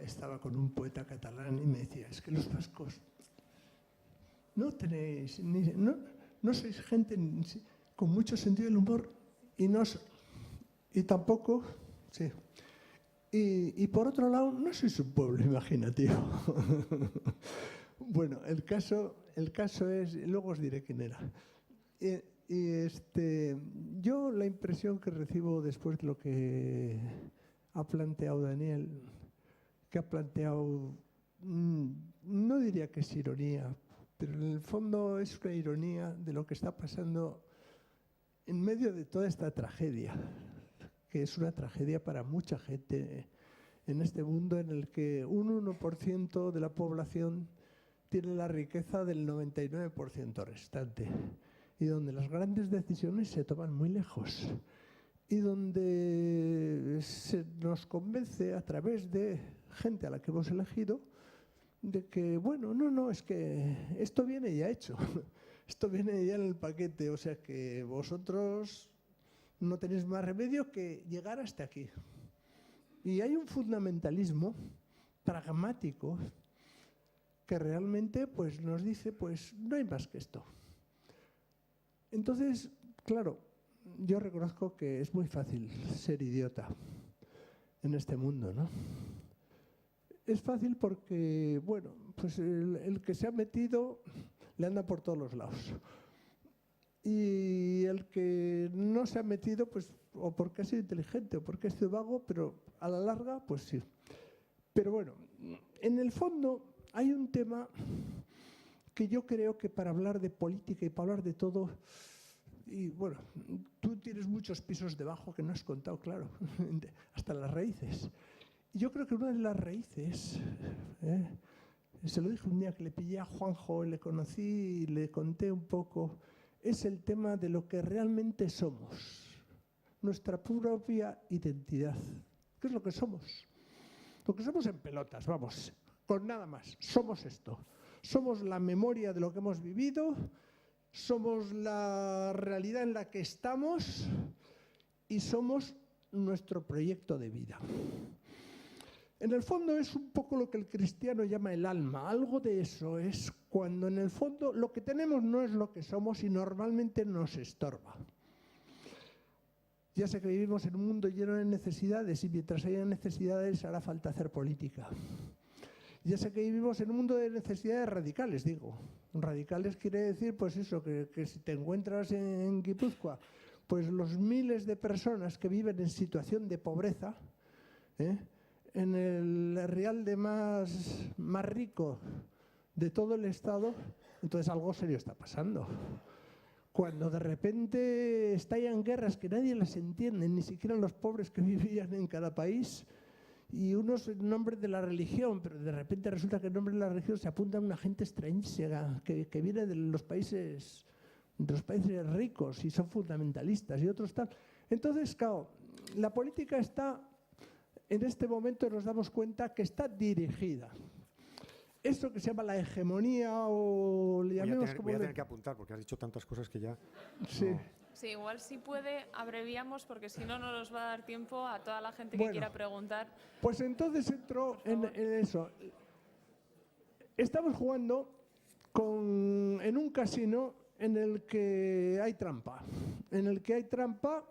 estaba con un poeta catalán y me decía, es que los vascos no tenéis, no sois gente con mucho sentido del humor y tampoco, sí. Y por otro lado, no sois un pueblo imaginativo. Bueno, el caso es, luego os diré quién era. Yo la impresión que recibo después de lo que ha planteado Daniel, que ha planteado, no diría que es ironía, pero en el fondo es una ironía de lo que está pasando en medio de toda esta tragedia que es una tragedia para mucha gente en este mundo en el que un 1% de la población tiene la riqueza del 99% restante y donde las grandes decisiones se toman muy lejos y donde se nos convence a través de gente a la que hemos elegido de que, bueno, no, es que esto viene ya hecho, esto viene ya en el paquete, o sea que vosotros no tenéis más remedio que llegar hasta aquí. Y hay un fundamentalismo pragmático que realmente pues, nos dice, pues no hay más que esto. Entonces, claro, yo reconozco que es muy fácil ser idiota en este mundo, ¿no? Es fácil porque, bueno, pues el que se ha metido le anda por todos los lados. Y el que no se ha metido, pues, o porque ha sido inteligente o porque ha sido vago, pero a la larga, pues sí. Pero bueno, en el fondo hay un tema que yo creo que para hablar de política y para hablar de todo, y bueno, tú tienes muchos pisos debajo que no has contado, claro, hasta las raíces. Y yo creo que una de las raíces, se lo dije un día que le pillé a Juanjo, le conocí y le conté un poco, es el tema de lo que realmente somos, nuestra propia identidad. ¿Qué es lo que somos? Lo que somos en pelotas, vamos, con nada más. Somos esto. Somos la memoria de lo que hemos vivido, somos la realidad en la que estamos y somos nuestro proyecto de vida. En el fondo es un poco lo que el cristiano llama el alma. Algo de eso es cuando en el fondo lo que tenemos no es lo que somos y normalmente nos estorba. Ya sé que vivimos en un mundo lleno de necesidades y mientras haya necesidades hará falta hacer política. Ya sé que vivimos en un mundo de necesidades radicales, digo. Radicales quiere decir, pues eso, que si te encuentras en Guipúzcoa, pues los miles de personas que viven en situación de pobreza, en el realde más rico de todo el Estado, entonces algo serio está pasando. Cuando de repente estallan guerras que nadie las entiende, ni siquiera los pobres que vivían en cada país, y unos en nombre de la religión, pero de repente resulta que en nombre de la religión se apunta a una gente extranjera que viene de los países ricos y son fundamentalistas y otros tal. Entonces, claro, la política está, en este momento nos damos cuenta que está dirigida. Esto que se llama la hegemonía o le llamemos como... Voy a tener que apuntar porque has dicho tantas cosas que ya... Sí. No. Sí, igual si puede, abreviamos porque si no, no nos va a dar tiempo a toda la gente que quiera preguntar. Pues entonces entro en eso. Estamos jugando en un casino en el que hay trampa. En el que hay trampa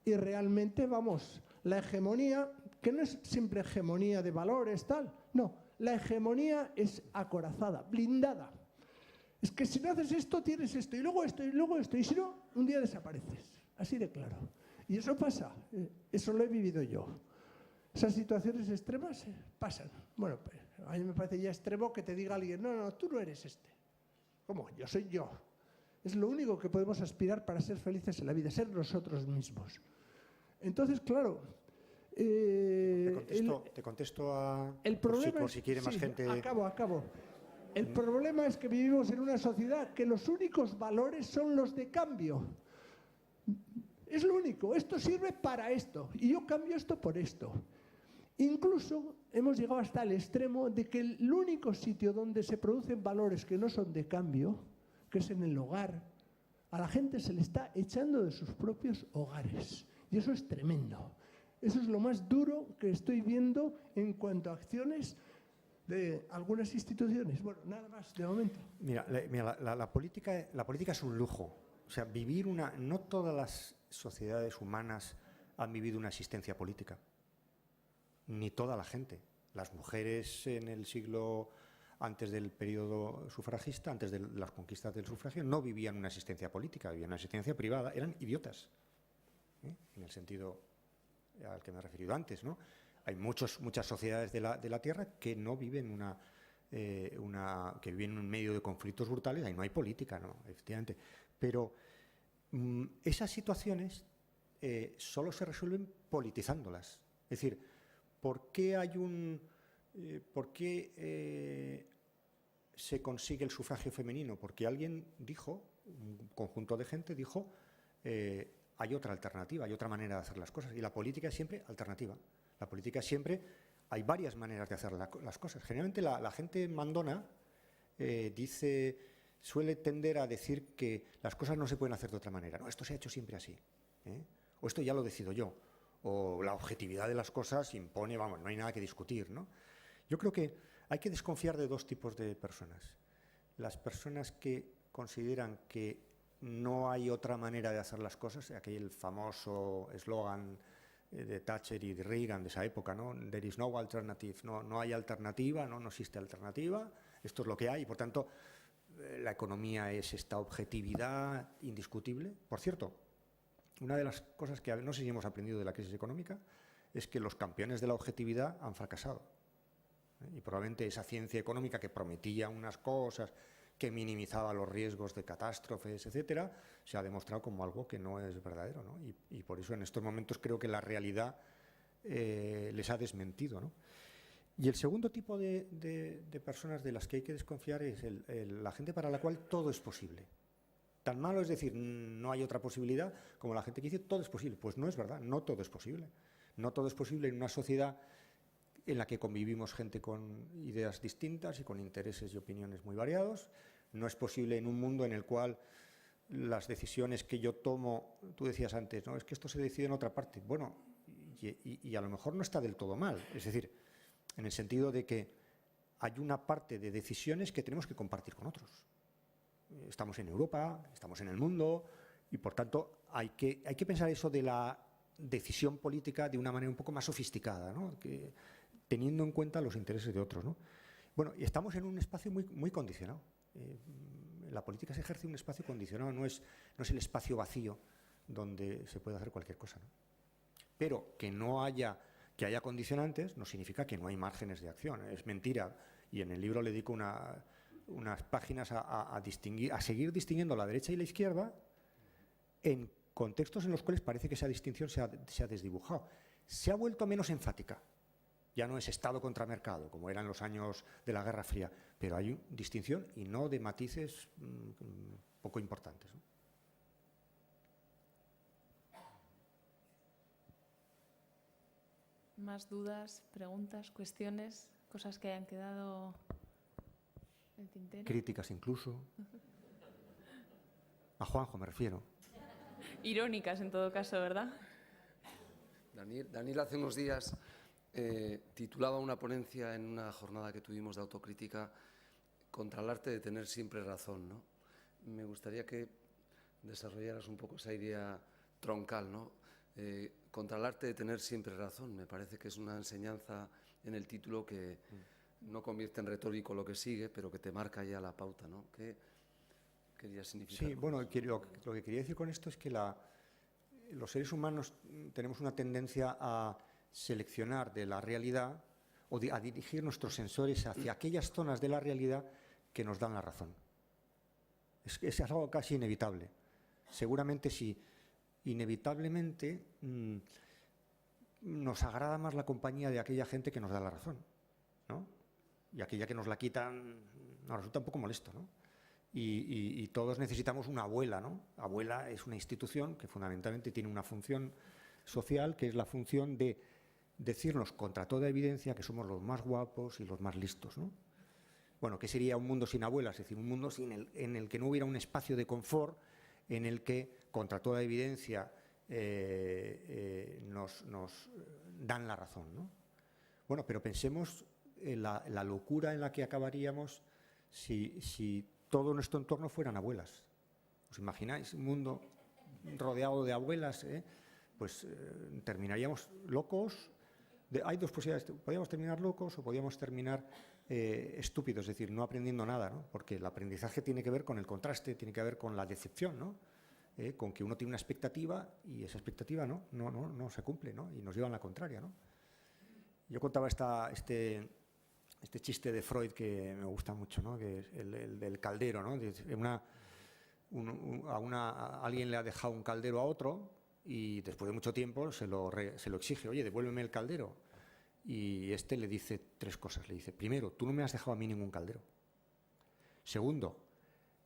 y realmente, vamos, la hegemonía, que no es siempre hegemonía de valores, tal, no. La hegemonía es acorazada, blindada. Es que si no haces esto, tienes esto, y luego esto, y luego esto, y si no, un día desapareces. Así de claro. Y eso pasa, eso lo he vivido yo. Esas situaciones extremas pasan. Bueno, pues, a mí me parece ya extremo que te diga alguien, no, tú no eres este. ¿Cómo? Yo soy yo. Es lo único que podemos aspirar para ser felices en la vida, ser nosotros mismos. Entonces, claro... te contesto a... El problema por si quiere más gente... Acabo. El problema es que vivimos en una sociedad que los únicos valores son los de cambio. Es lo único. Esto sirve para esto. Y yo cambio esto por esto. Incluso hemos llegado hasta el extremo de que el único sitio donde se producen valores que no son de cambio, que es en el hogar, a la gente se le está echando de sus propios hogares. Y eso es tremendo. Eso es lo más duro que estoy viendo en cuanto a acciones de algunas instituciones. Bueno, nada más de momento. Mira, la política es un lujo. O sea, no todas las sociedades humanas han vivido una existencia política. Ni toda la gente. Las mujeres en el siglo antes del periodo sufragista, antes de las conquistas del sufragio, no vivían una existencia política, vivían una existencia privada. Eran idiotas, en el sentido al que me he referido antes, ¿no? Hay muchas sociedades de la Tierra que no viven que viven en un medio de conflictos brutales. Ahí no hay política, ¿no? Efectivamente. Pero esas situaciones solo se resuelven politizándolas. Es decir, ¿por qué se consigue el sufragio femenino? Porque alguien dijo, un conjunto de gente dijo, hay otra alternativa, hay otra manera de hacer las cosas. Y la política es siempre alternativa. La política siempre, hay varias maneras de hacer las cosas. Generalmente la gente mandona suele tender a decir que las cosas no se pueden hacer de otra manera. No, esto se ha hecho siempre así. O esto ya lo decido yo. O la objetividad de las cosas impone, vamos, no hay nada que discutir, ¿no? Yo creo que hay que desconfiar de dos tipos de personas. Las personas que consideran que no hay otra manera de hacer las cosas, aquel famoso eslogan de Thatcher y de Reagan de esa época, ¿no? There is no alternative, no hay alternativa, no existe alternativa, esto es lo que hay, y por tanto la economía es esta objetividad indiscutible. Por cierto, una de las cosas que no sé si hemos aprendido de la crisis económica es que los campeones de la objetividad han fracasado. Y probablemente esa ciencia económica que prometía unas cosas, que minimizaba los riesgos de catástrofes, etcétera, se ha demostrado como algo que no es verdadero, ¿no? Y por eso en estos momentos creo que la realidad les ha desmentido, ¿no? Y el segundo tipo de personas de las que hay que desconfiar es la gente para la cual todo es posible. Tan malo es decir, no hay otra posibilidad, como la gente que dice todo es posible. Pues no es verdad, no todo es posible. No todo es posible en una sociedad en la que convivimos gente con ideas distintas y con intereses y opiniones muy variados. No es posible en un mundo en el cual las decisiones que yo tomo, tú decías antes, no, es que esto se decide en otra parte. Bueno, y a lo mejor no está del todo mal. Es decir, en el sentido de que hay una parte de decisiones que tenemos que compartir con otros. Estamos en Europa, estamos en el mundo, y por tanto hay que pensar eso de la decisión política de una manera un poco más sofisticada, ¿no? Teniendo en cuenta los intereses de otros, ¿no? Bueno, y estamos en un espacio muy condicionado. La política se ejerce en un espacio condicionado, no es el espacio vacío donde se puede hacer cualquier cosa, ¿no? Pero que haya condicionantes no significa que no hay márgenes de acción. Es mentira. Y en el libro le dedico unas páginas a seguir distinguiendo la derecha y la izquierda en contextos en los cuales parece que esa distinción se ha desdibujado. Se ha vuelto menos enfática. Ya no es Estado contra mercado, como era en los años de la Guerra Fría, pero hay distinción y no de matices poco importantes, ¿no? ¿Más dudas, preguntas, cuestiones, cosas que hayan quedado en el tintero? Críticas incluso. A Juanjo me refiero. Irónicas en todo caso, ¿verdad? Daniel hace unos días titulaba una ponencia en una jornada que tuvimos de autocrítica contra el arte de tener siempre razón, ¿no? Me gustaría que desarrollaras un poco esa idea troncal, ¿no? Contra el arte de tener siempre razón. Me parece que es una enseñanza en el título que no convierte en retórico lo que sigue, pero que te marca ya la pauta, ¿no? ¿Qué quería significar? Sí, bueno, lo que quería decir con esto es que los seres humanos tenemos una tendencia a seleccionar de la realidad o a dirigir nuestros sensores hacia aquellas zonas de la realidad que nos dan la razón. Es algo casi inevitable. Seguramente si inevitablemente nos agrada más la compañía de aquella gente que nos da la razón, ¿no? Y aquella que nos la quitan nos resulta un poco molesto, ¿no? Y todos necesitamos una abuela, ¿no? Abuela es una institución que fundamentalmente tiene una función social, que es la función de decirnos contra toda evidencia que somos los más guapos y los más listos, ¿no? Bueno, ¿qué sería un mundo sin abuelas? Es decir, un mundo en el que no hubiera un espacio de confort en el que, contra toda evidencia, nos dan la razón, ¿no? Bueno, pero pensemos en la locura en la que acabaríamos si todo nuestro entorno fueran abuelas. ¿Os imagináis un mundo rodeado de abuelas? Pues terminaríamos locos. Hay dos posibilidades. Podríamos terminar locos o podríamos terminar estúpidos, es decir, no aprendiendo nada, ¿no? Porque el aprendizaje tiene que ver con el contraste, tiene que ver con la decepción, ¿no? Con que uno tiene una expectativa y esa expectativa no se cumple, ¿no? Y nos lleva a la contraria, ¿no? Yo contaba este chiste de Freud que me gusta mucho, ¿no? Que es el del caldero, ¿no? Alguien le ha dejado un caldero a otro y después de mucho tiempo se lo exige, oye, devuélveme el caldero. Y este le dice 3 cosas. Le dice, primero, tú no me has dejado a mí ningún caldero. Segundo,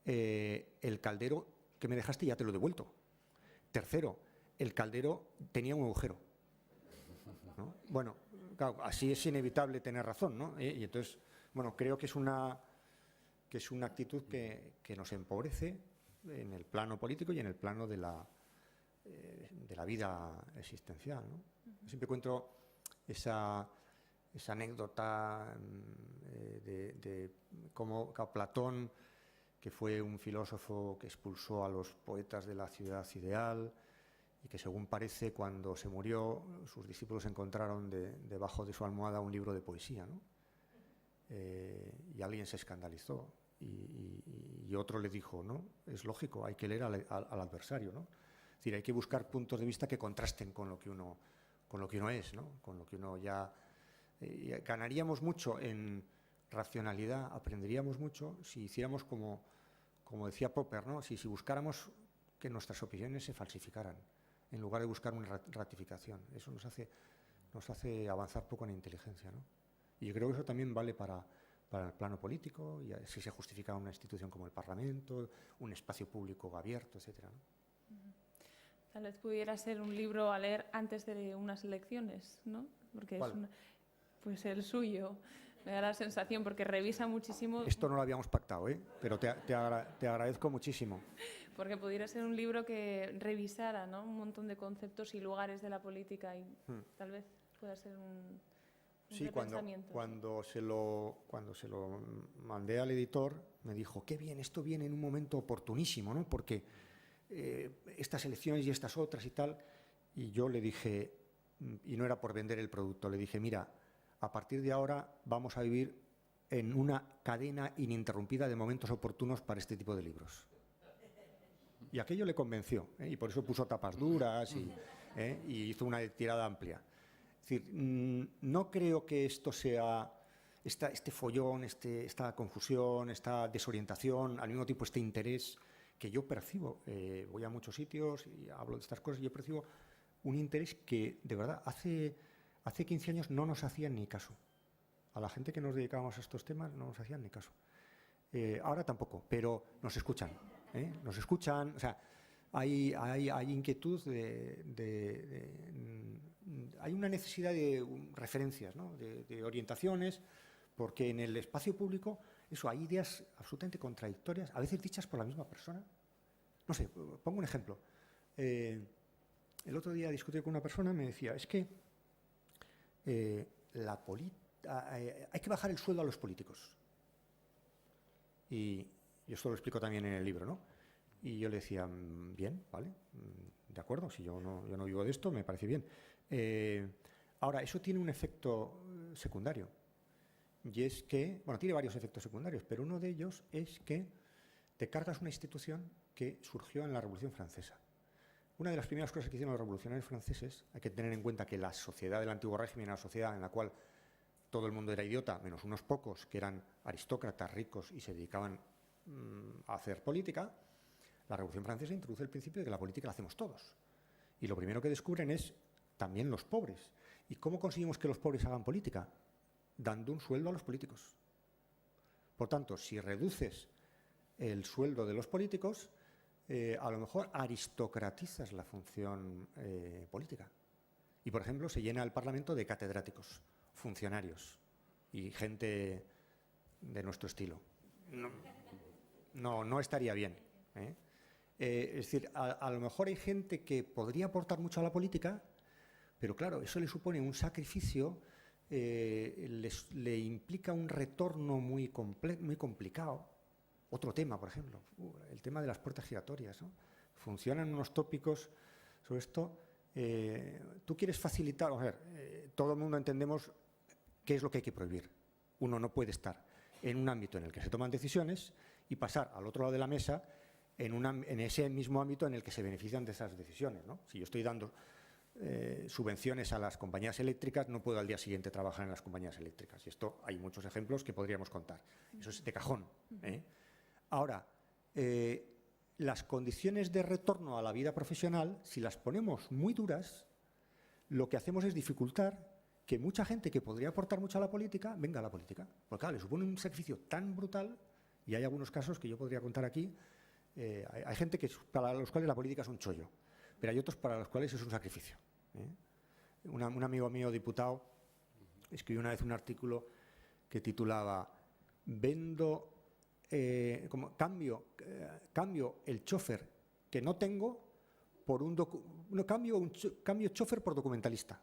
el caldero que me dejaste ya te lo he devuelto. Tercero, el caldero tenía un agujero, ¿no? Bueno, claro, así es inevitable tener razón, ¿no? Y entonces, bueno, creo que es una actitud que nos empobrece en el plano político y en el plano de la vida existencial, ¿no? Siempre cuento esa anécdota de cómo Platón, que fue un filósofo que expulsó a los poetas de la ciudad ideal y que, según parece, cuando se murió, sus discípulos encontraron debajo de su almohada un libro de poesía, ¿no? Y alguien se escandalizó y otro le dijo, no, es lógico, hay que leer al adversario, ¿no? Es decir, hay que buscar puntos de vista que contrasten con lo que uno es, ¿no? Con lo que uno ya... ganaríamos mucho en racionalidad, aprenderíamos mucho si hiciéramos como decía Popper, ¿no? Si buscáramos que nuestras opiniones se falsificaran, en lugar de buscar una ratificación. Eso nos hace avanzar poco en inteligencia, ¿no? Y yo creo que eso también vale para el plano político, y si se justifica una institución como el Parlamento, un espacio público abierto, etcétera, ¿no? Tal vez pudiera ser un libro a leer antes de unas elecciones, ¿no? Porque ¿Cuál? Pues el suyo. Me da la sensación, porque revisa muchísimo... Esto no lo habíamos pactado, ¿eh? Pero te agradezco muchísimo. Porque pudiera ser un libro que revisara, ¿no?, un montón de conceptos y lugares de la política y tal vez pueda ser un Sí, repensamiento. cuando se lo mandé al editor, me dijo, qué bien, esto viene en un momento oportunísimo, ¿no? Porque estas elecciones y estas otras y tal. Y yo le dije, y no era por vender el producto, le dije, mira, a partir de ahora vamos a vivir en una cadena ininterrumpida de momentos oportunos para este tipo de libros. Y aquello le convenció, ¿eh? Y por eso puso tapas duras y hizo una tirada amplia. Es decir, no creo que esto sea este follón, esta confusión, esta desorientación, al mismo tiempo este interés que yo percibo. Voy a muchos sitios y hablo de estas cosas y yo percibo un interés que, de verdad, hace 15 años no nos hacían ni caso. A la gente que nos dedicábamos a estos temas no nos hacían ni caso. Ahora tampoco, pero nos escuchan. Nos escuchan, o sea, hay inquietud hay una necesidad de referencias, ¿no? de orientaciones, porque en el espacio público hay ideas absolutamente contradictorias, a veces dichas por la misma persona. No sé, pongo un ejemplo. El otro día discutí con una persona y me decía, es que hay que bajar el sueldo a los políticos. Y esto lo explico también en el libro, ¿no? Y yo le decía, bien, vale, de acuerdo, si yo no vivo de esto, me parece bien. Ahora, eso tiene un efecto secundario. Y es que, bueno, tiene varios efectos secundarios, pero uno de ellos es que te cargas una institución que surgió en la Revolución Francesa. Una de las primeras cosas que hicieron los revolucionarios franceses, hay que tener en cuenta que la sociedad del antiguo régimen era una sociedad en la cual todo el mundo era idiota, menos unos pocos que eran aristócratas ricos y se dedicaban a hacer política. La Revolución Francesa introduce el principio de que la política la hacemos todos. Y lo primero que descubren es también los pobres. ¿Y cómo conseguimos que los pobres hagan política? Dando un sueldo a los políticos. Por tanto, si reduces el sueldo de los políticos, a lo mejor aristocratizas la función política. Y, por ejemplo, se llena el Parlamento de catedráticos, funcionarios y gente de nuestro estilo. No estaría bien, ¿eh? Es decir, a lo mejor hay gente que podría aportar mucho a la política, pero claro, eso le supone un sacrificio, le implica un retorno muy complicado. Otro tema, por ejemplo, el tema de las puertas giratorias, ¿no? Funcionan unos tópicos sobre esto. Tú quieres facilitar, todo el mundo entendemos qué es lo que hay que prohibir. Uno no puede estar en un ámbito en el que se toman decisiones y pasar al otro lado de la mesa en ese mismo ámbito en el que se benefician de esas decisiones, ¿no? Si yo estoy dando subvenciones a las compañías eléctricas, no puedo al día siguiente trabajar en las compañías eléctricas. Y esto hay muchos ejemplos que podríamos contar. Eso es de cajón, ¿eh? Ahora, las condiciones de retorno a la vida profesional, si las ponemos muy duras, lo que hacemos es dificultar que mucha gente que podría aportar mucho a la política venga a la política. Porque claro, le supone un sacrificio tan brutal, y hay algunos casos que yo podría contar aquí, hay gente para los cuales la política es un chollo, pero hay otros para los cuales es un sacrificio. Un amigo mío, diputado, escribió una vez un artículo que titulaba cambio el chofer que no tengo por cambio chofer por documentalista.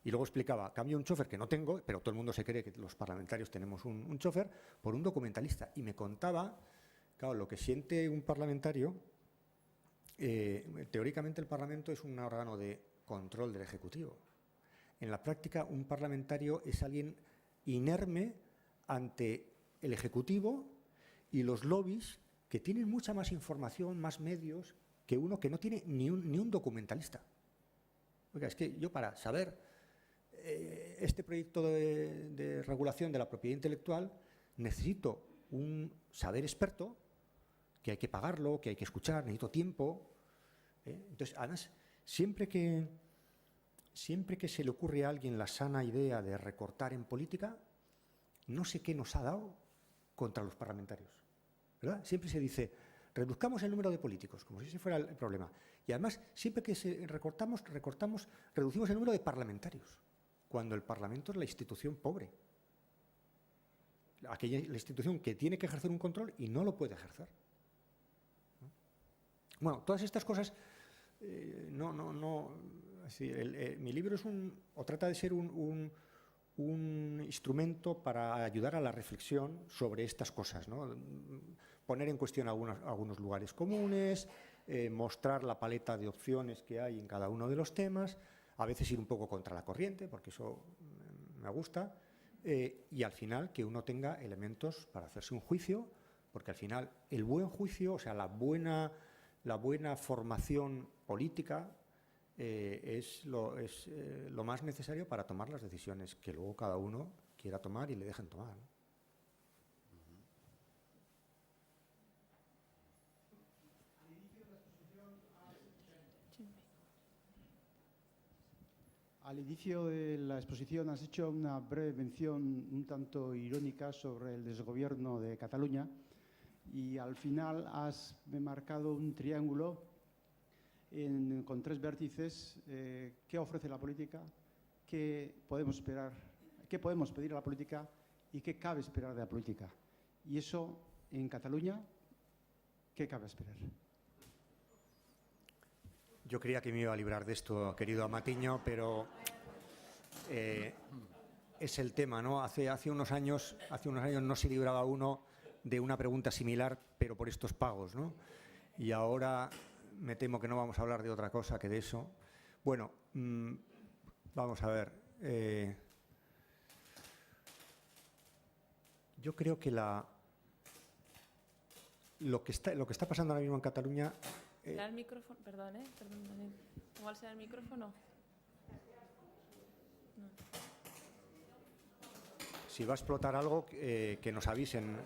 Y luego explicaba, cambio un chofer que no tengo, pero todo el mundo se cree que los parlamentarios tenemos un chofer, por un documentalista. Y me contaba, claro, lo que siente un parlamentario. Teóricamente el Parlamento es un órgano de control del Ejecutivo. En la práctica, un parlamentario es alguien inerme ante el Ejecutivo y los lobbies que tienen mucha más información, más medios, que uno que no tiene ni un documentalista. Oiga, es que yo para saber este proyecto de regulación de la propiedad intelectual necesito un saber experto, que hay que pagarlo, que hay que escuchar, necesito tiempo. Entonces, además, siempre que se le ocurre a alguien la sana idea de recortar en política, no sé qué nos ha dado contra los parlamentarios, ¿verdad? Siempre se dice, reduzcamos el número de políticos, como si ese fuera el problema. Y además, siempre que reducimos el número de parlamentarios, cuando el Parlamento es la institución pobre. La institución que tiene que ejercer un control y no lo puede ejercer. Bueno, todas estas cosas, mi libro trata de ser un instrumento para ayudar a la reflexión sobre estas cosas, ¿no? Poner en cuestión algunos lugares comunes, mostrar la paleta de opciones que hay en cada uno de los temas, a veces ir un poco contra la corriente, porque eso me gusta, y al final que uno tenga elementos para hacerse un juicio, porque al final el buen juicio, o sea, la buena formación política es lo más necesario para tomar las decisiones que luego cada uno quiera tomar y le dejen tomar, ¿no? Al inicio de la exposición has hecho una breve mención un tanto irónica sobre el desgobierno de Cataluña y al final has marcado un triángulo con 3 vértices. ¿Qué ofrece la política? ¿Qué podemos esperar? ¿Qué podemos pedir a la política? ¿Y qué cabe esperar de la política? Y eso, en Cataluña, ¿qué cabe esperar? Yo creía que me iba a librar de esto, querido Amatiño, pero es el tema, ¿no? Hace unos años no se libraba uno de una pregunta similar, pero por estos pagos, ¿no? Y ahora me temo que no vamos a hablar de otra cosa que de eso. Bueno, vamos a ver. Yo creo que lo que está pasando ahora mismo en Cataluña. ¿Será el micrófono? Perdón, Daniel. ¿Igual será el micrófono? No. Si va a explotar algo, que nos avisen.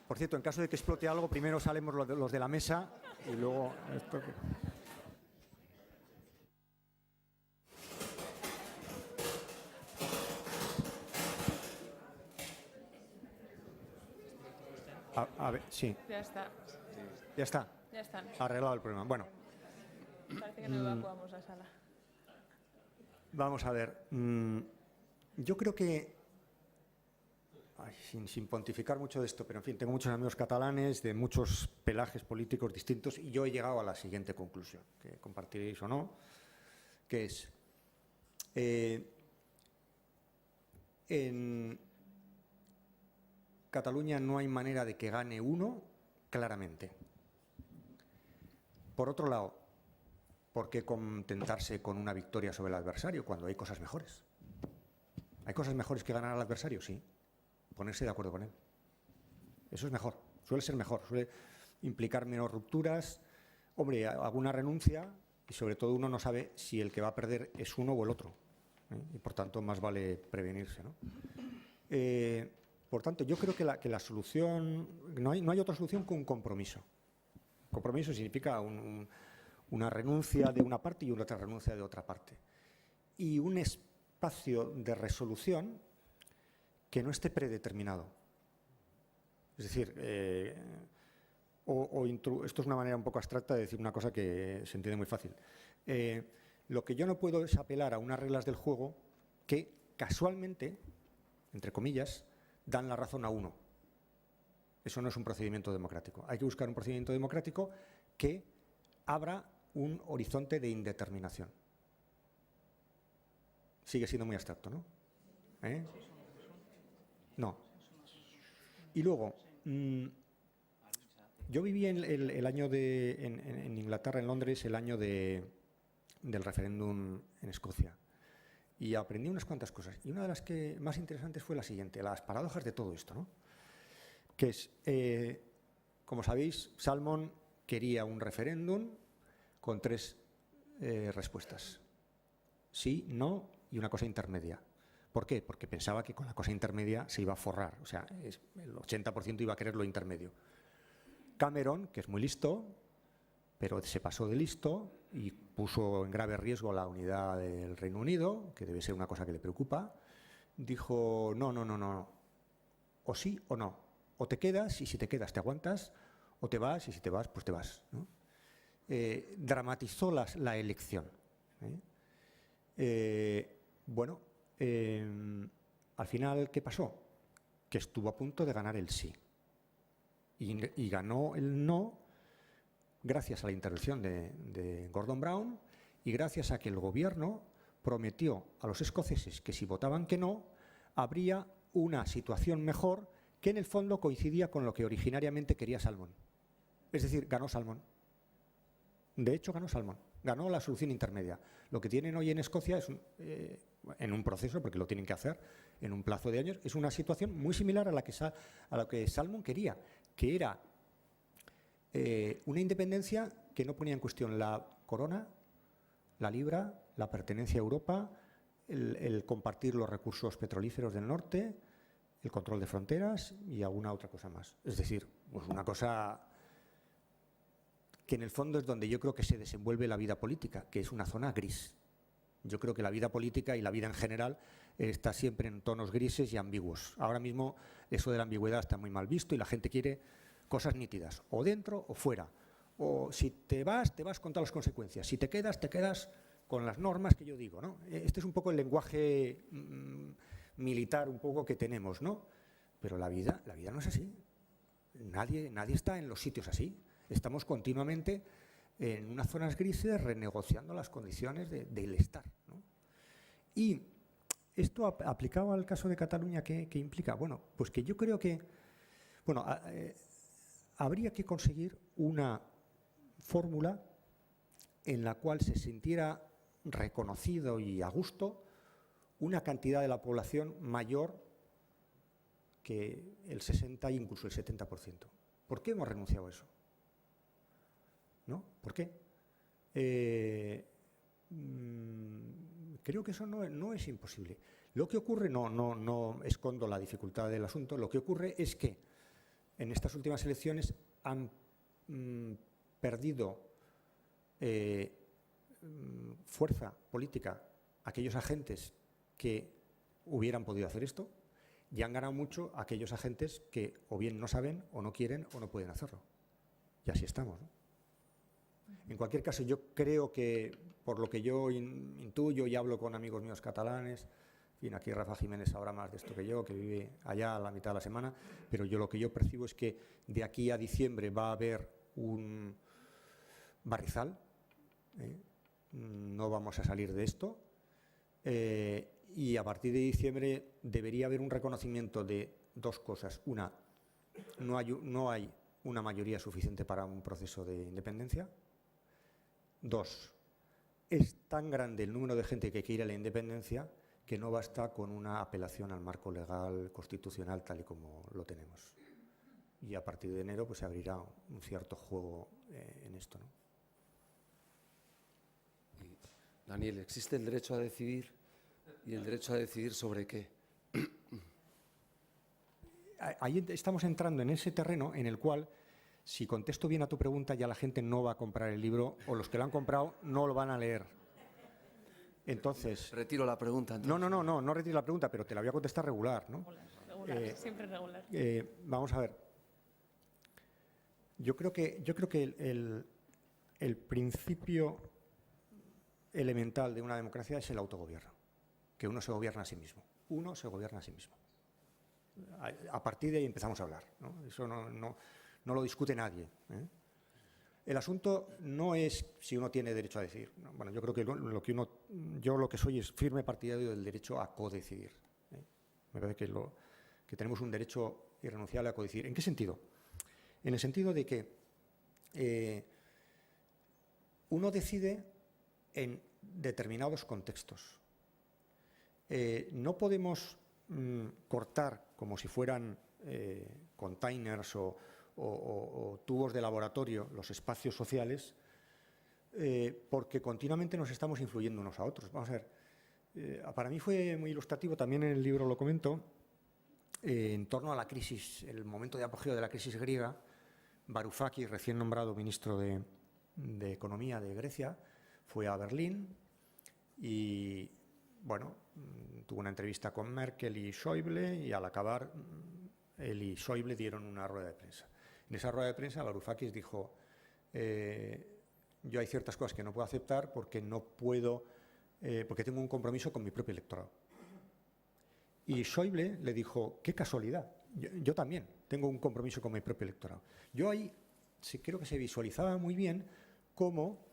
Por cierto, en caso de que explote algo, primero salimos los de la mesa y luego esto. A ver, sí. Ya está. Ya está. Ya están. Arreglado el problema. Bueno. Parece que no evacuamos la sala. Vamos a ver. Yo creo que, sin pontificar mucho de esto, pero en fin, tengo muchos amigos catalanes de muchos pelajes políticos distintos y yo he llegado a la siguiente conclusión, que compartiréis o no, que es, en Cataluña no hay manera de que gane uno claramente. Por otro lado, ¿por qué contentarse con una victoria sobre el adversario cuando hay cosas mejores? ¿Hay cosas mejores que ganar al adversario? Sí. Ponerse de acuerdo con él. Eso es mejor. Suele ser mejor. Suele implicar menos rupturas. Hombre, alguna renuncia y sobre todo uno no sabe si el que va a perder es uno o el otro. Y por tanto más vale prevenirse, ¿no? Por tanto, yo creo que la solución, no hay otra solución que un compromiso. Compromiso significa una renuncia de una parte y una otra renuncia de otra parte. Y un espacio de resolución que no esté predeterminado. Es decir, esto es una manera un poco abstracta de decir una cosa que se entiende muy fácil. Lo que yo no puedo es apelar a unas reglas del juego que casualmente, entre comillas, dan la razón a uno. Eso no es un procedimiento democrático. Hay que buscar un procedimiento democrático que abra un horizonte de indeterminación. Sigue siendo muy abstracto, ¿no? No. Y luego, yo viví el año en Inglaterra, en Londres, el año del referéndum en Escocia. Y aprendí unas cuantas cosas. Y una de las que más interesantes fue la siguiente, las paradojas de todo esto, ¿no? Que es, como sabéis, Salmond quería un referéndum con 3 respuestas. Sí, no y una cosa intermedia. ¿Por qué? Porque pensaba que con la cosa intermedia se iba a forrar. O sea, el 80% iba a querer lo intermedio. Cameron, que es muy listo, pero se pasó de listo y puso en grave riesgo la unidad del Reino Unido, que debe ser una cosa que le preocupa, dijo no, o sí o no, o te quedas y si te quedas te aguantas, o te vas y si te vas, pues te vas, ¿no? Dramatizó la elección. Al final, ¿qué pasó? Que estuvo a punto de ganar el sí. Y ganó el no gracias a la intervención de Gordon Brown y gracias a que el gobierno prometió a los escoceses que si votaban que no, habría una situación mejor que en el fondo coincidía con lo que originariamente quería Salmond. Es decir, ganó Salmond. De hecho, ganó Salmond. Ganó la solución intermedia. Lo que tienen hoy en Escocia es, en un proceso, porque lo tienen que hacer en un plazo de años, es una situación muy similar a la que Salmond quería, que era una independencia que no ponía en cuestión la corona, la libra, la pertenencia a Europa, el compartir los recursos petrolíferos del norte, el control de fronteras y alguna otra cosa más. Es decir, pues una cosa que en el fondo es donde yo creo que se desenvuelve la vida política, que es una zona gris. Yo creo que la vida política y la vida en general está siempre en tonos grises y ambiguos. Ahora mismo eso de la ambigüedad está muy mal visto y la gente quiere cosas nítidas, o dentro o fuera. O si te vas con todas las consecuencias. Si te quedas con las normas que yo digo, ¿no? Este es un poco el lenguaje militar un poco que tenemos, ¿no? Pero la vida no es así. Nadie está en los sitios así. Estamos continuamente en unas zonas grises renegociando las condiciones del estar, ¿no? Y esto aplicado al caso de Cataluña, ¿qué implica? Bueno, pues que yo creo que habría que conseguir una fórmula en la cual se sintiera reconocido y a gusto una cantidad de la población mayor que el 60% e incluso el 70%. ¿Por qué hemos renunciado a eso? ¿No? ¿Por qué? Creo que eso no es imposible. Lo que ocurre, no escondo la dificultad del asunto, lo que ocurre es que en estas últimas elecciones han perdido fuerza política aquellos agentes que hubieran podido hacer esto y han ganado mucho aquellos agentes que o bien no saben o no quieren o no pueden hacerlo. Y así estamos, ¿no? En cualquier caso, yo creo que, por lo que yo intuyo y hablo con amigos míos catalanes, en fin, aquí Rafa Jiménez sabrá más de esto que yo, que vive allá a la mitad de la semana, pero yo lo que yo percibo es que de aquí a diciembre va a haber un barrizal, no vamos a salir de esto, y a partir de diciembre debería haber un reconocimiento de 2 cosas. Una, no hay una mayoría suficiente para un proceso de independencia. 2, es tan grande el número de gente que quiere la independencia que no basta con una apelación al marco legal constitucional tal y como lo tenemos. Y a partir de enero pues se abrirá un cierto juego en esto, ¿no? Daniel, ¿existe el derecho a decidir y el derecho a decidir sobre qué? ahí estamos entrando en ese terreno en el cual, si contesto bien a tu pregunta, ya la gente no va a comprar el libro, o los que lo han comprado no lo van a leer. Entonces… Retiro la pregunta. Entonces. No retiro la pregunta, pero te la voy a contestar regular, ¿no? Regular, siempre regular. Vamos a ver. Yo creo que el principio elemental de una democracia es el autogobierno, que uno se gobierna a sí mismo. Uno se gobierna a sí mismo. A partir de ahí empezamos a hablar, ¿no? Eso no lo discute nadie, ¿eh? El asunto no es si uno tiene derecho a decidir. Bueno, yo creo que yo lo que soy es firme partidario del derecho a codecidir, ¿eh? Me parece que tenemos un derecho irrenunciable a codecidir. ¿En qué sentido? En el sentido de que uno decide en determinados contextos. No podemos cortar como si fueran containers o tubos de laboratorio los espacios sociales, porque continuamente nos estamos influyendo unos a otros. Vamos a ver, para mí fue muy ilustrativo, también en el libro lo comento, en torno a la crisis, el momento de apogeo de la crisis griega. Varoufakis, recién nombrado ministro de Economía de Grecia, fue a Berlín y, bueno, tuvo una entrevista con Merkel y Schäuble, y al acabar él y Schäuble dieron una rueda de prensa. En esa rueda de prensa Varoufakis dijo: yo hay ciertas cosas que no puedo aceptar porque no puedo, porque tengo un compromiso con mi propio electorado. Y Schäuble le dijo: qué casualidad, yo también tengo un compromiso con mi propio electorado. Yo ahí creo que se visualizaba muy bien cómo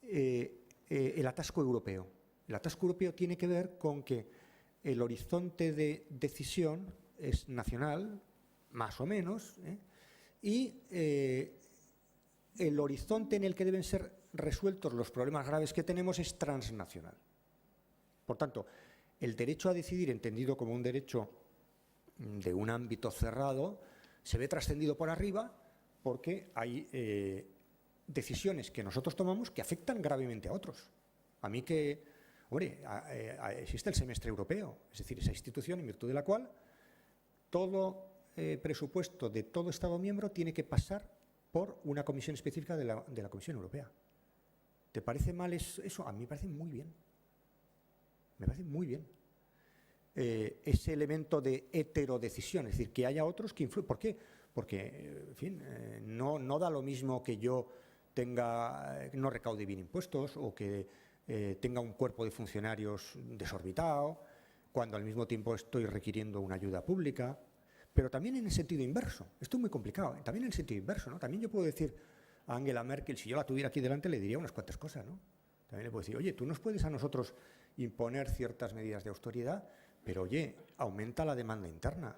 el atasco europeo. El atasco europeo tiene que ver con que el horizonte de decisión es nacional, más o menos, y el horizonte en el que deben ser resueltos los problemas graves que tenemos es transnacional. Por tanto, el derecho a decidir, entendido como un derecho de un ámbito cerrado, se ve trascendido por arriba porque hay decisiones que nosotros tomamos que afectan gravemente a otros. A mí que, hombre, existe el semestre europeo, es decir, esa institución en virtud de la cual todo presupuesto de todo Estado miembro tiene que pasar por una comisión específica de la Comisión Europea. ¿Te parece mal eso? A mí me parece muy bien. Me parece muy bien. Ese elemento de heterodecisión, es decir, que haya otros que influyen. ¿Por qué? Porque, en fin, no da lo mismo que yo no recaude bien impuestos o que tenga un cuerpo de funcionarios desorbitado, cuando al mismo tiempo estoy requiriendo una ayuda pública. Pero también en el sentido inverso. Esto es muy complicado, ¿eh? También en el sentido inverso, ¿no? También yo puedo decir a Angela Merkel, si yo la tuviera aquí delante, le diría unas cuantas cosas, ¿no? También le puedo decir: oye, tú nos puedes a nosotros imponer ciertas medidas de austeridad, pero oye, aumenta la demanda interna.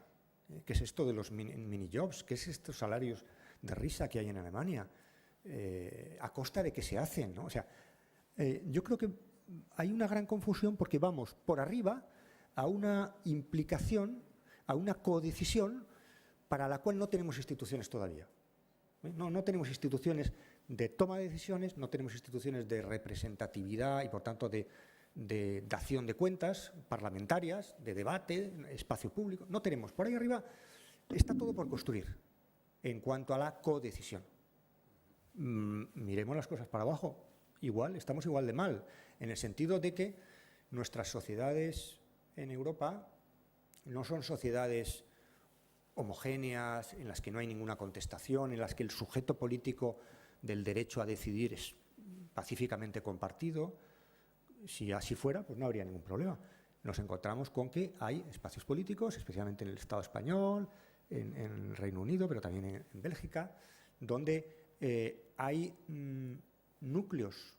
¿Qué es esto de los mini-jobs? ¿Qué es estos salarios de risa que hay en Alemania? ¿A costa de qué se hacen, ¿no? O sea, yo creo que hay una gran confusión porque vamos por arriba a una implicación, a una codecisión para la cual no tenemos instituciones todavía. No tenemos instituciones de toma de decisiones, no tenemos instituciones de representatividad y, por tanto, de dación de cuentas parlamentarias, de debate, espacio público. No tenemos. Por ahí arriba está todo por construir en cuanto a la codecisión. Miremos las cosas para abajo. Estamos igual de mal, en el sentido de que nuestras sociedades en Europa no son sociedades homogéneas, en las que no hay ninguna contestación, en las que el sujeto político del derecho a decidir es pacíficamente compartido. Si así fuera, pues no habría ningún problema. Nos encontramos con que hay espacios políticos, especialmente en el Estado español, en el Reino Unido, pero también en Bélgica, donde hay núcleos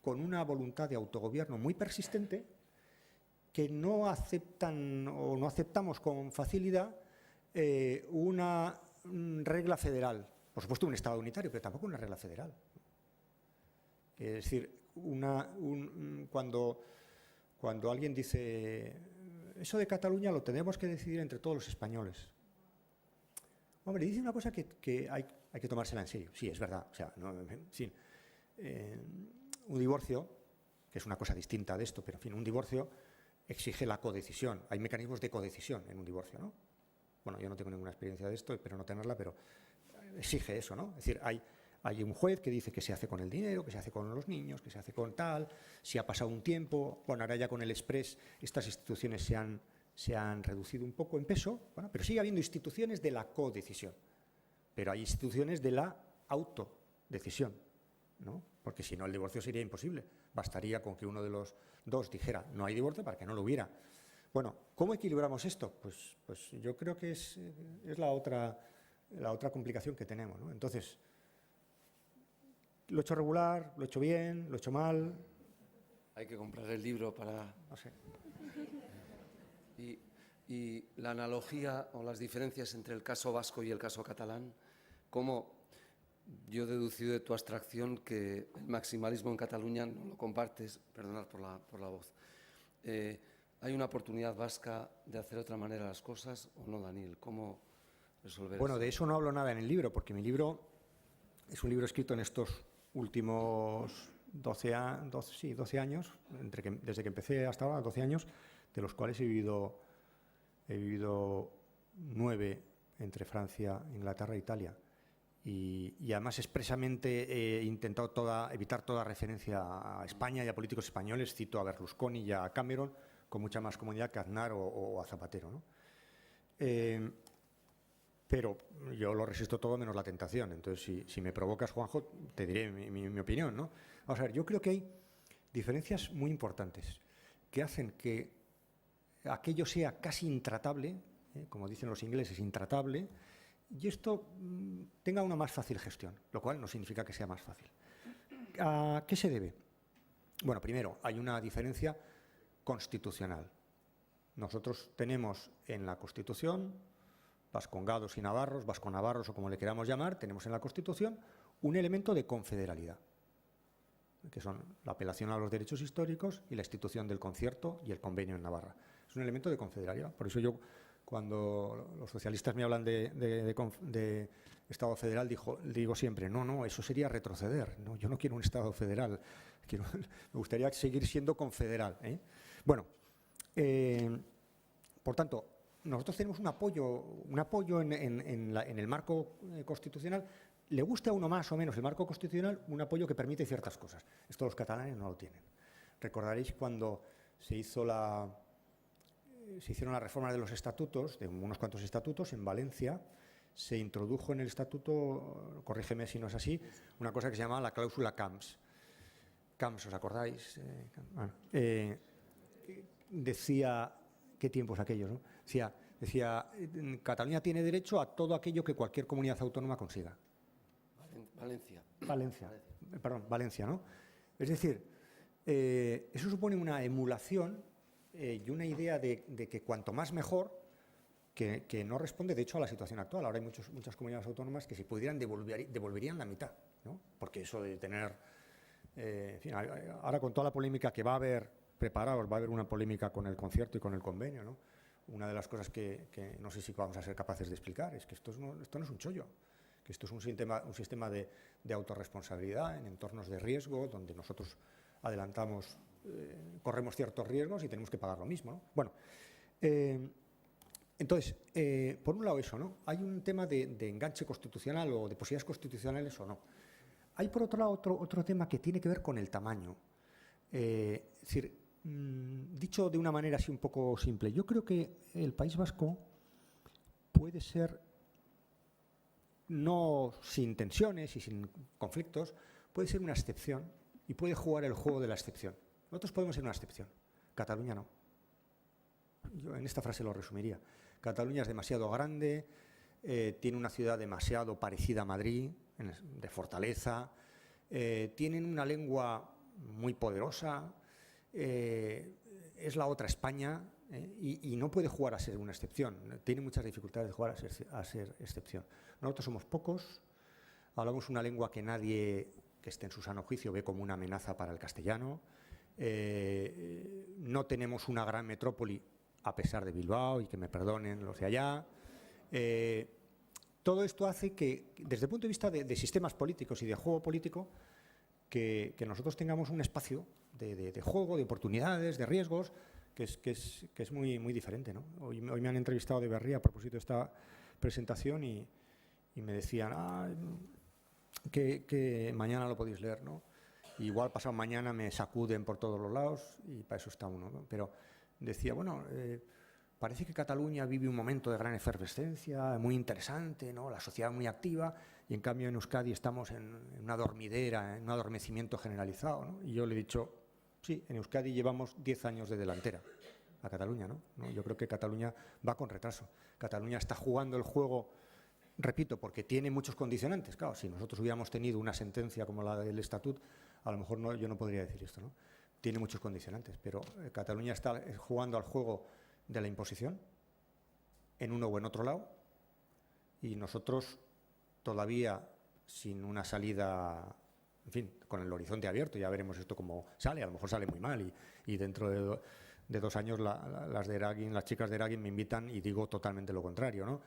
con una voluntad de autogobierno muy persistente que no aceptan o no aceptamos con facilidad una regla federal. Por supuesto, un Estado unitario, pero tampoco una regla federal. Es decir, cuando alguien dice: eso de Cataluña lo tenemos que decidir entre todos los españoles. Hombre, dice una cosa que hay que tomársela en serio. Sí, es verdad. O sea, un divorcio, que es una cosa distinta de esto, pero en fin, un divorcio exige la codecisión. Hay mecanismos de codecisión en un divorcio, ¿no? bueno, yo no tengo ninguna experiencia de esto, espero no tenerla, pero exige eso, ¿no? Es decir, hay un juez que dice qué se hace con el dinero, qué se hace con los niños, qué se hace con tal, si ha pasado un tiempo. Bueno, ahora ya con el Express estas instituciones se han reducido un poco en peso, bueno, pero sigue habiendo instituciones de la codecisión, pero hay instituciones de la autodecisión, ¿no? Porque si no el divorcio sería imposible, bastaría con que uno de los dos dijera no hay divorcio para que no lo hubiera. Bueno, ¿cómo equilibramos esto? Pues yo creo que es la otra complicación que tenemos, ¿no? Entonces, lo he hecho regular, lo he hecho bien, lo he hecho mal. Hay que comprar el libro para... No sé. Y la analogía o las diferencias entre el caso vasco y el caso catalán, ¿cómo? Yo he deducido de tu abstracción que el maximalismo en Cataluña no lo compartes, perdonad por la voz. ¿Hay una oportunidad vasca de hacer de otra manera las cosas o no, Daniel? ¿Cómo resolver Bueno, eso? de eso no hablo nada en el libro, porque mi libro es un libro escrito en estos últimos 12 años, desde que empecé hasta ahora, 12 años, de los cuales he vivido 9 entre Francia, Inglaterra e Italia. Y además expresamente he intentado evitar toda referencia a España y a políticos españoles. Cito a Berlusconi y a Cameron con mucha más comodidad que a Aznar o a Zapatero, ¿no? Pero yo lo resisto todo menos la tentación. Entonces, si me provocas, Juanjo, te diré mi opinión, ¿no? Vamos a ver, yo creo que hay diferencias muy importantes que hacen que aquello sea casi intratable, como dicen los ingleses, intratable, y esto tenga una más fácil gestión, lo cual no significa que sea más fácil. ¿A qué se debe? Bueno, primero, hay una diferencia constitucional. Nosotros tenemos en la Constitución, vascongados y navarros, vasconavarros o como le queramos llamar, tenemos en la Constitución un elemento de confederalidad, que son la apelación a los derechos históricos y la institución del concierto y el convenio en Navarra. Es un elemento de confederalidad. Por eso yo, cuando los socialistas me hablan de Estado federal, digo siempre, no, eso sería retroceder. No, yo no quiero un Estado federal, me gustaría seguir siendo confederal, ¿eh? Bueno, por tanto, nosotros tenemos un apoyo en el marco constitucional. Le guste a uno más o menos el marco constitucional, un apoyo que permite ciertas cosas. Esto los catalanes no lo tienen. Recordaréis cuando se hicieron las reformas de los estatutos, de unos cuantos estatutos, en Valencia, se introdujo en el estatuto, corrígeme si no es así, una cosa que se llamaba la cláusula Camps. Camps, ¿os acordáis? Decía, ¿qué tiempos aquellos, no? Decía, Cataluña tiene derecho a todo aquello que cualquier comunidad autónoma consiga. Valencia, ¿no? Es decir, eso supone una emulación y una idea de que cuanto más mejor, que no responde, de hecho, a la situación actual. Ahora hay muchas comunidades autónomas que si pudieran devolverían la mitad, ¿no? Porque eso de tener... en fin, ahora con toda la polémica que va a haber, preparados, va a haber una polémica con el concierto y con el convenio, ¿no? Una de las cosas que no sé si vamos a ser capaces de explicar es que esto no es un chollo, que esto es un sistema de autorresponsabilidad en entornos de riesgo, donde nosotros adelantamos, corremos ciertos riesgos y tenemos que pagar lo mismo, ¿no? Bueno, entonces, por un lado eso, ¿no? Hay un tema de enganche constitucional o de posibilidades constitucionales o no. Hay, por otro lado, otro tema que tiene que ver con el tamaño. Es decir, dicho de una manera así un poco simple, yo creo que el País Vasco puede ser, no sin tensiones y sin conflictos, puede ser una excepción y puede jugar el juego de la excepción. Nosotros podemos ser una excepción, Cataluña no. Yo en esta frase lo resumiría. Cataluña es demasiado grande, tiene una ciudad demasiado parecida a Madrid, de fortaleza, tienen una lengua muy poderosa, es la otra España, y no puede jugar a ser una excepción. Tiene muchas dificultades de jugar a ser excepción. Nosotros somos pocos, hablamos una lengua que nadie que esté en su sano juicio ve como una amenaza para el castellano, no tenemos una gran metrópoli a pesar de Bilbao, y que me perdonen los de allá. Todo esto hace que, desde el punto de vista de sistemas políticos y de juego político, que nosotros tengamos un espacio de juego, de oportunidades, de riesgos, que es muy, muy diferente, ¿no? Hoy me han entrevistado de Berría a propósito de esta presentación y me decían que mañana lo podéis leer, ¿no? Igual pasado mañana me sacuden por todos los lados y para eso está uno, ¿no? Pero decía, bueno, parece que Cataluña vive un momento de gran efervescencia, muy interesante, ¿no? La sociedad muy activa, y en cambio en Euskadi estamos en una dormidera, en un adormecimiento generalizado, ¿no? Y yo le he dicho, sí, en Euskadi llevamos 10 años de delantera a Cataluña, ¿no? Yo creo que Cataluña va con retraso. Cataluña está jugando el juego, repito, porque tiene muchos condicionantes. Claro, si nosotros hubiéramos tenido una sentencia como la del Estatut, a lo mejor yo no podría decir esto, ¿no? Tiene muchos condicionantes, pero Cataluña está jugando al juego de la imposición en uno o en otro lado, y nosotros todavía sin una salida, en fin, con el horizonte abierto. Ya veremos esto cómo sale, a lo mejor sale muy mal y dentro de 2 años las chicas de Eragin me invitan y digo totalmente lo contrario, ¿no?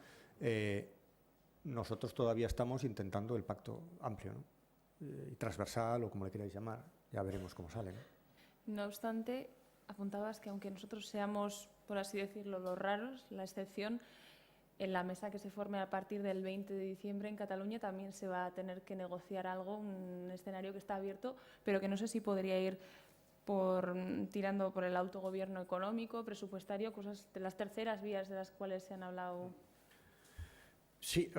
Nosotros todavía estamos intentando el pacto amplio, ¿no? Y transversal, o como le queráis llamar, ya veremos cómo sale, ¿no? No obstante, apuntabas que aunque nosotros seamos, por así decirlo, los raros, la excepción, en la mesa que se forme a partir del 20 de diciembre en Cataluña también se va a tener que negociar algo, un escenario que está abierto, pero que no sé si podría ir tirando por el autogobierno económico, presupuestario, cosas de las terceras vías de las cuales se han hablado. Sí,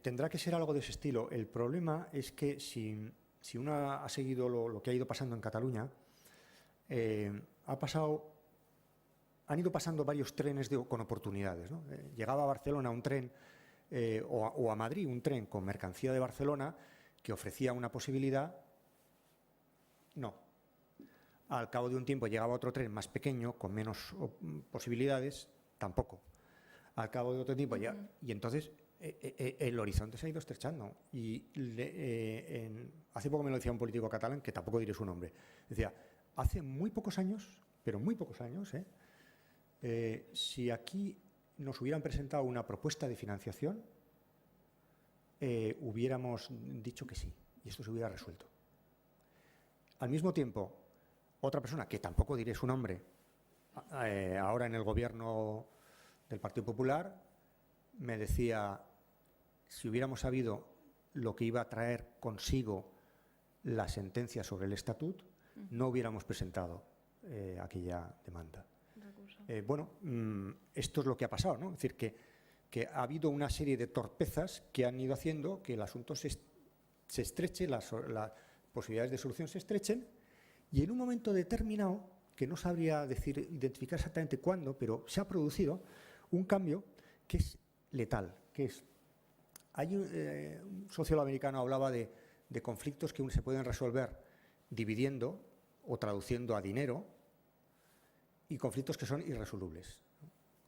tendrá que ser algo de ese estilo. El problema es que si uno ha seguido lo que ha ido pasando en Cataluña, han ido pasando varios trenes con oportunidades, ¿no? Llegaba a Barcelona un tren, o a Madrid un tren con mercancía de Barcelona que ofrecía una posibilidad. No. Al cabo de un tiempo llegaba otro tren más pequeño, con menos posibilidades, tampoco. Al cabo de otro tiempo y entonces el horizonte se ha ido estrechando. Y hace poco me lo decía un político catalán, que tampoco diré su nombre. Decía, hace muy pocos años, pero muy pocos años, si aquí nos hubieran presentado una propuesta de financiación, hubiéramos dicho que sí, y esto se hubiera resuelto. Al mismo tiempo, otra persona, que tampoco diré su nombre, ahora en el gobierno del Partido Popular, me decía, si hubiéramos sabido lo que iba a traer consigo la sentencia sobre el Estatut, no hubiéramos presentado aquella demanda. Bueno, esto es lo que ha pasado, ¿no? Es decir, que ha habido una serie de torpezas que han ido haciendo que el asunto se estreche, las posibilidades de solución se estrechen, y en un momento determinado, que no sabría identificar exactamente cuándo, pero se ha producido un cambio que es letal, que es... un sociólogo americano hablaba de conflictos que se pueden resolver dividiendo o traduciendo a dinero, y conflictos que son irresolubles.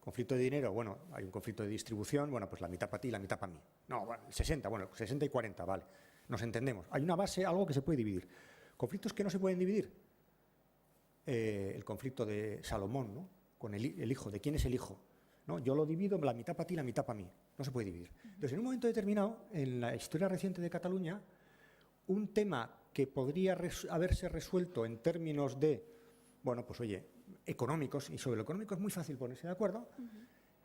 Conflicto de dinero, bueno, hay un conflicto de distribución, bueno, pues la mitad para ti y la mitad para mí. No, bueno, 60 y 40, vale, nos entendemos. Hay una base, algo que se puede dividir. Conflictos que no se pueden dividir. El conflicto de Salomón, ¿no? Con el hijo, ¿de quién es el hijo? ¿No? Yo lo divido, la mitad para ti y la mitad para mí. No se puede dividir. Entonces, en un momento determinado, en la historia reciente de Cataluña, un tema que podría haberse resuelto en términos de, bueno, pues oye, económicos, y sobre lo económico es muy fácil ponerse de acuerdo,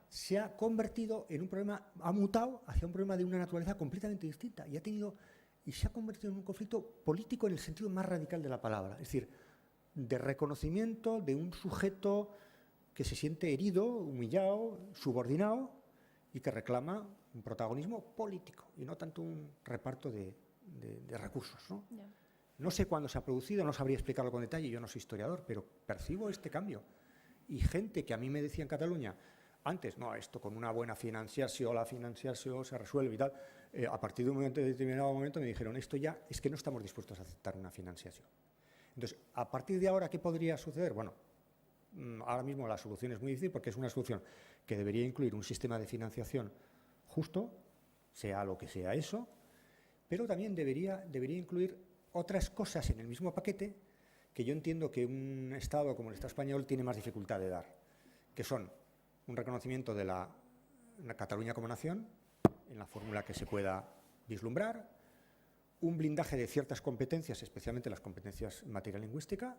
se ha convertido en un problema, ha mutado hacia un problema de una naturaleza completamente distinta y se ha convertido en un conflicto político en el sentido más radical de la palabra, es decir, de reconocimiento de un sujeto que se siente herido, humillado, subordinado y que reclama un protagonismo político y no tanto un reparto de recursos, ¿no? Yeah. No sé cuándo se ha producido, no sabría explicarlo con detalle, yo no soy historiador, pero percibo este cambio. Y gente que a mí me decía en Cataluña, antes, no, esto con una buena financiación, la financiación se resuelve y tal, a partir de un determinado momento me dijeron, esto ya es que no estamos dispuestos a aceptar una financiación. Entonces, a partir de ahora, ¿qué podría suceder? Bueno, ahora mismo la solución es muy difícil porque es una solución que debería incluir un sistema de financiación justo, sea lo que sea eso, pero también debería incluir otras cosas en el mismo paquete que yo entiendo que un Estado como el Estado español tiene más dificultad de dar, que son un reconocimiento de la Cataluña como nación, en la fórmula que se pueda vislumbrar, un blindaje de ciertas competencias, especialmente las competencias en materia lingüística,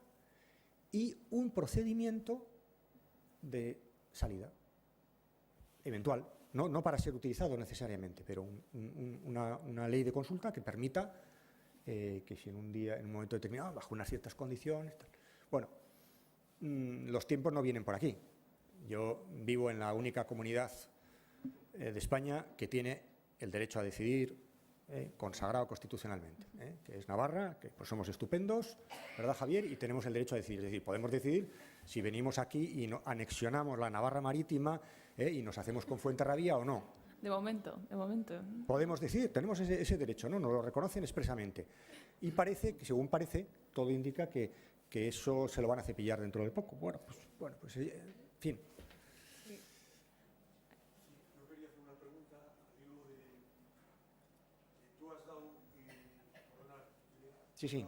y un procedimiento de salida, eventual, no para ser utilizado necesariamente, pero una ley de consulta que permita que si en un momento determinado, bajo unas ciertas condiciones, tal. Bueno, los tiempos no vienen por aquí. Yo vivo en la única comunidad de España que tiene el derecho a decidir consagrado constitucionalmente, que es Navarra, que pues somos estupendos, ¿verdad, Javier? Y tenemos el derecho a decidir. Es decir, podemos decidir si venimos aquí y anexionamos la Navarra marítima y nos hacemos con Fuenterrabía o no. De momento. Podemos decidir, tenemos ese derecho, ¿no? Nos lo reconocen expresamente. Y parece, que según parece, todo indica que eso se lo van a cepillar dentro de poco. Bueno, pues en fin. Yo quería hacer una pregunta al hilo de tú has dado, Sí.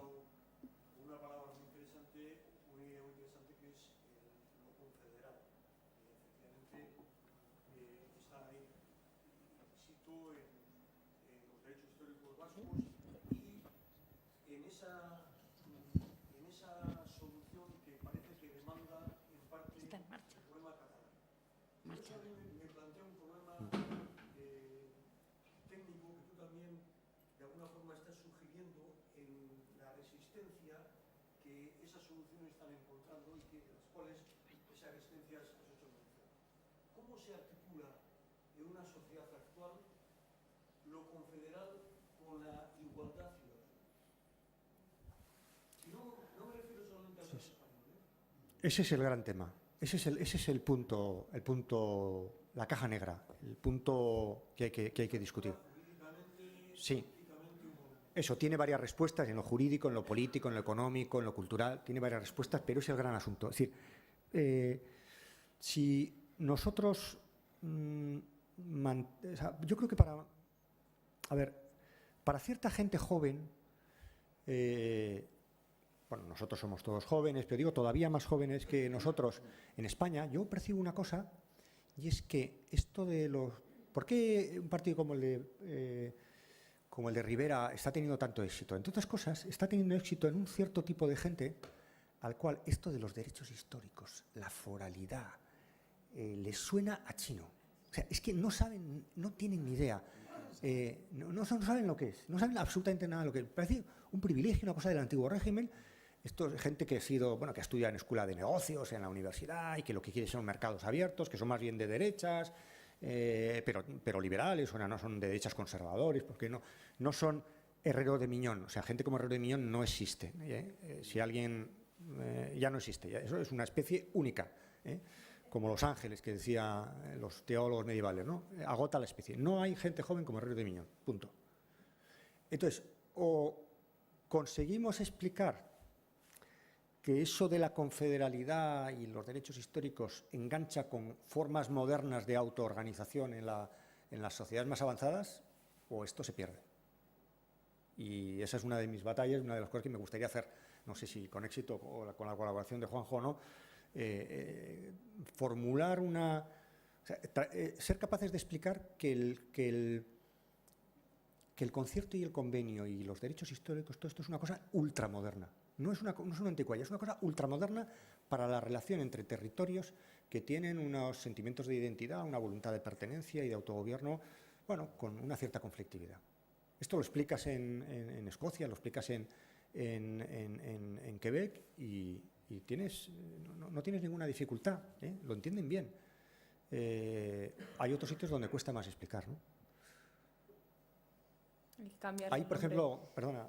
una palabra muy interesante, una idea muy interesante que es lo confederal. Efectivamente, está ahí implícito en los derechos históricos vascos y en esa solución que parece que demanda en parte el problema catalán. Esto a mí me plantea un problema técnico que tú también de alguna forma estás sugiriendo en la resistencia que esas soluciones están encontrando y que las cuales esas resistencias has hecho mención. ¿Cómo se articula en una sociedad actual lo confederal con la igualdad ciudadana? Y no me refiero solamente al caso español. Ese es el gran tema. Ese es el punto, la caja negra, el punto que hay que discutir. Sí. Eso tiene varias respuestas en lo jurídico, en lo político, en lo económico, en lo cultural. Tiene varias respuestas, pero es el gran asunto. Es decir, si nosotros, yo creo que para cierta gente joven, bueno, nosotros somos todos jóvenes, pero digo todavía más jóvenes que nosotros en España, yo percibo una cosa, y es que esto de los... ¿Por qué un partido como el de Rivera está teniendo tanto éxito? Entre otras cosas, está teniendo éxito en un cierto tipo de gente al cual esto de los derechos históricos, la foralidad, les suena a chino. O sea, es que no saben, no tienen ni idea. No saben lo que es, no saben absolutamente nada de lo que es. Parece un privilegio, una cosa del antiguo régimen. Esto es gente que que ha estudiado en escuela de negocios, en la universidad, y que lo que quiere son mercados abiertos, que son más bien de derechas, pero liberales, o no son de derechas conservadores, porque no son Herrero de Miñón. O sea, gente como Herrero de Miñón no existe. Si alguien ya no existe, eso es una especie única. Como los ángeles que decían los teólogos medievales, ¿no? Agota la especie. No hay gente joven como Herrero de Miñón, punto. Entonces, o conseguimos explicar que eso de la confederalidad y los derechos históricos engancha con formas modernas de autoorganización en las sociedades más avanzadas, o esto se pierde. Y esa es una de mis batallas, una de las cosas que me gustaría hacer, no sé si con éxito o con la colaboración de Juanjo o no, formular ser capaces de explicar que el concierto y el convenio y los derechos históricos, todo esto es una cosa ultramoderna. No es una anticuaria, es una cosa ultramoderna para la relación entre territorios que tienen unos sentimientos de identidad, una voluntad de pertenencia y de autogobierno, bueno, con una cierta conflictividad. Esto lo explicas en Escocia, lo explicas en Quebec y no tienes ninguna dificultad, lo entienden bien. Hay otros sitios donde cuesta más explicar, ¿no? Hay, por ejemplo, perdona,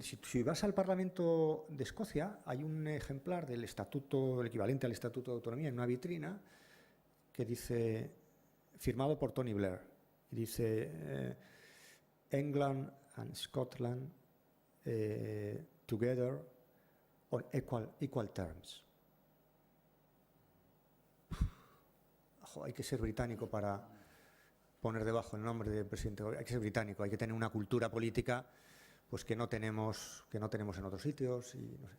si vas al Parlamento de Escocia, hay un ejemplar del estatuto, el equivalente al Estatuto de Autonomía, en una vitrina, que dice, firmado por Tony Blair, y dice England and Scotland together on equal terms. Hay que ser británico para poner debajo el nombre del presidente. Hay que ser británico, hay que tener una cultura política pues que no tenemos en otros sitios. Y no sé.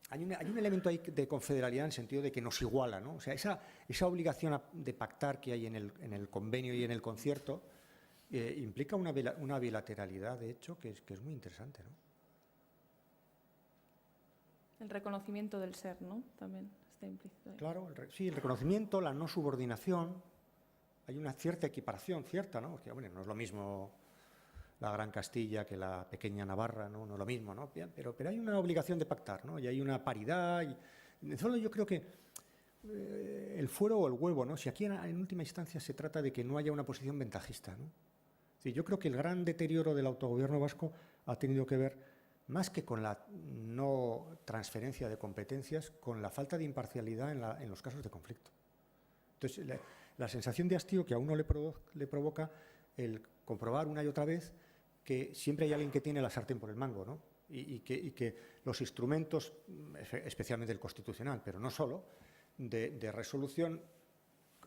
Hay un elemento ahí de confederalidad en el sentido de que nos iguala, ¿no? O sea, esa obligación de pactar que hay en el convenio y en el concierto implica una bilateralidad, de hecho, que es muy interesante, ¿no? El reconocimiento del ser, ¿no? También está implícito ahí. Claro, sí, el reconocimiento, la no subordinación, hay una cierta equiparación, cierta, ¿no? Porque, bueno, no es lo mismo la Gran Castilla que la pequeña Navarra, ¿no? No es lo mismo, ¿no? Bien, pero hay una obligación de pactar, ¿no? Y hay una paridad. Solo yo creo que el fuero o el huevo, ¿no? Si aquí en última instancia se trata de que no haya una posición ventajista, ¿no? Sí, yo creo que el gran deterioro del autogobierno vasco ha tenido que ver, más que con la no transferencia de competencias, con la falta de imparcialidad en los casos de conflicto. Entonces, la sensación de hastío que a uno le provoca el comprobar una y otra vez que siempre hay alguien que tiene la sartén por el mango, ¿no? Y que los instrumentos, especialmente el constitucional, pero no solo, de resolución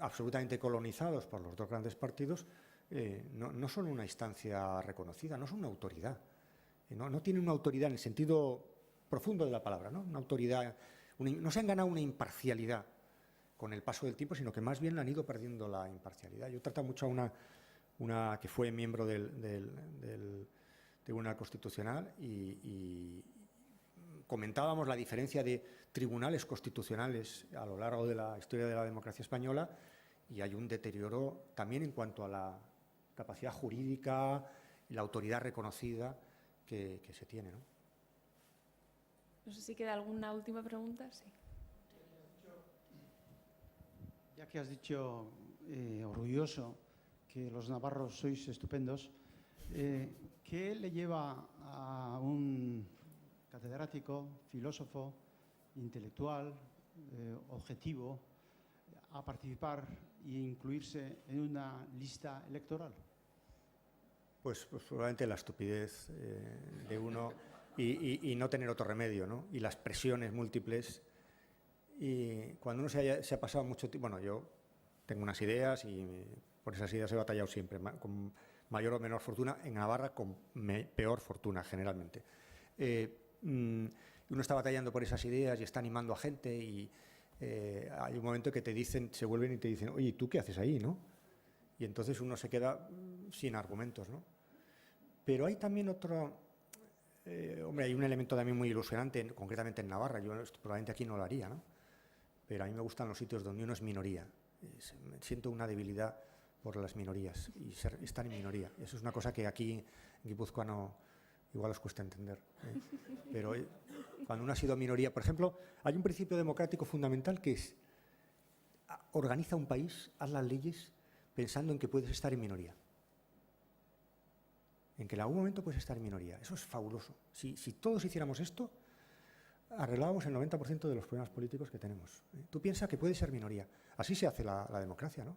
absolutamente colonizados por los dos grandes partidos, no son una instancia reconocida, no son una autoridad. No tienen una autoridad en el sentido profundo de la palabra, ¿no? Una autoridad, no se han ganado una imparcialidad con el paso del tiempo, sino que más bien la han ido perdiendo la imparcialidad. Yo trato mucho a una que fue miembro del Tribunal Constitucional y comentábamos la diferencia de tribunales constitucionales a lo largo de la historia de la democracia española, y hay un deterioro también en cuanto a la capacidad jurídica y la autoridad reconocida que se tiene, ¿no? No sé si queda alguna última pregunta. Sí. Ya que has dicho, orgulloso, que los navarros sois estupendos, ¿qué le lleva a un catedrático, filósofo, intelectual, objetivo, a participar e incluirse en una lista electoral? Pues probablemente la estupidez de uno y no tener otro remedio, ¿no? Y las presiones múltiples. Y cuando uno se ha pasado mucho tiempo... Bueno, yo tengo unas ideas y por esas ideas he batallado siempre, con mayor o menor fortuna. En Navarra con peor fortuna, generalmente. Uno está batallando por esas ideas y está animando a gente y hay un momento que te dicen, se vuelven y te dicen, oye, ¿tú qué haces ahí, no? Y entonces uno se queda sin argumentos, ¿no? Pero hay también otro... hombre, hay un elemento también muy ilusionante, concretamente en Navarra. Yo probablemente aquí no lo haría, ¿no? Pero a mí me gustan los sitios donde uno es minoría. Siento una debilidad por las minorías y estar en minoría. Eso es una cosa que aquí en Guipúzcoa igual os cuesta entender. Pero cuando uno ha sido minoría, por ejemplo, hay un principio democrático fundamental que es: organiza un país, haz las leyes pensando en que puedes estar en minoría. En que en algún momento puedes estar en minoría. Eso es fabuloso. Si todos hiciéramos esto, arreglábamos el 90% de los problemas políticos que tenemos. Tú piensas que puedes ser minoría. Así se hace la democracia, ¿no?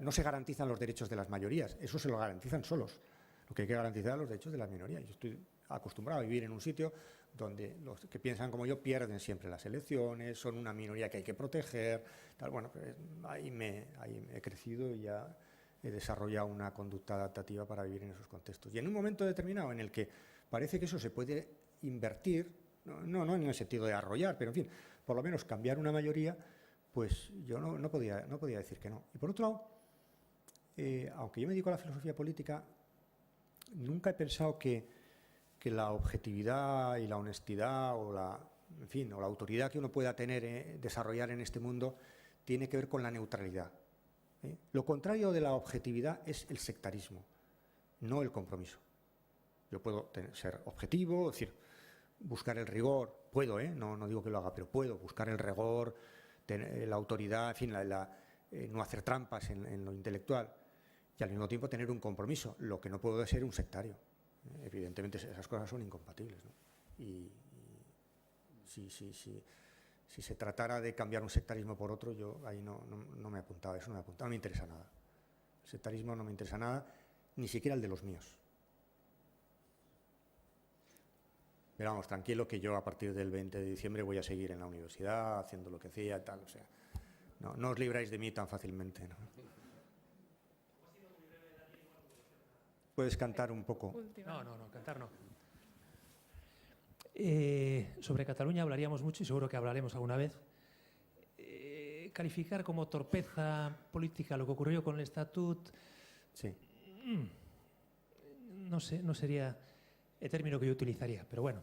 No se garantizan los derechos de las mayorías, eso se lo garantizan solos. Lo que hay que garantizar es los derechos de las minorías. Yo estoy acostumbrado a vivir en un sitio donde los que piensan como yo pierden siempre las elecciones, son una minoría que hay que proteger, tal. Bueno, pues ahí he crecido y ya he desarrollado una conducta adaptativa para vivir en esos contextos. Y en un momento determinado en el que parece que eso se puede invertir, no en el sentido de arrollar, pero en fin, por lo menos cambiar una mayoría, pues yo no podía decir que no. Y por otro lado, aunque yo me dedico a la filosofía política, nunca he pensado que la objetividad y la honestidad o la autoridad que uno pueda tener, desarrollar en este mundo, tiene que ver con la neutralidad. Lo contrario de la objetividad es el sectarismo, no el compromiso. Yo puedo ser objetivo, es decir, buscar el rigor, puedo, no digo que lo haga, pero puedo buscar el rigor, tener la autoridad, en fin, no hacer trampas en lo intelectual, y al mismo tiempo tener un compromiso. Lo que no puedo es ser un sectario. Evidentemente esas cosas son incompatibles, ¿no? Y si se tratara de cambiar un sectarismo por otro, yo ahí no me apuntaba, eso no me apuntaba, no me interesa nada. El sectarismo no me interesa nada, ni siquiera el de los míos. Pero vamos, tranquilo que yo a partir del 20 de diciembre voy a seguir en la universidad haciendo lo que hacía y tal, o sea, no os libráis de mí tan fácilmente, ¿no? Puedes cantar un poco. No, cantar no. Sobre Cataluña hablaríamos mucho y seguro que hablaremos alguna vez. Calificar como torpeza política lo que ocurrió con el Estatut, Sí. no sé, no sería el término que yo utilizaría, pero bueno.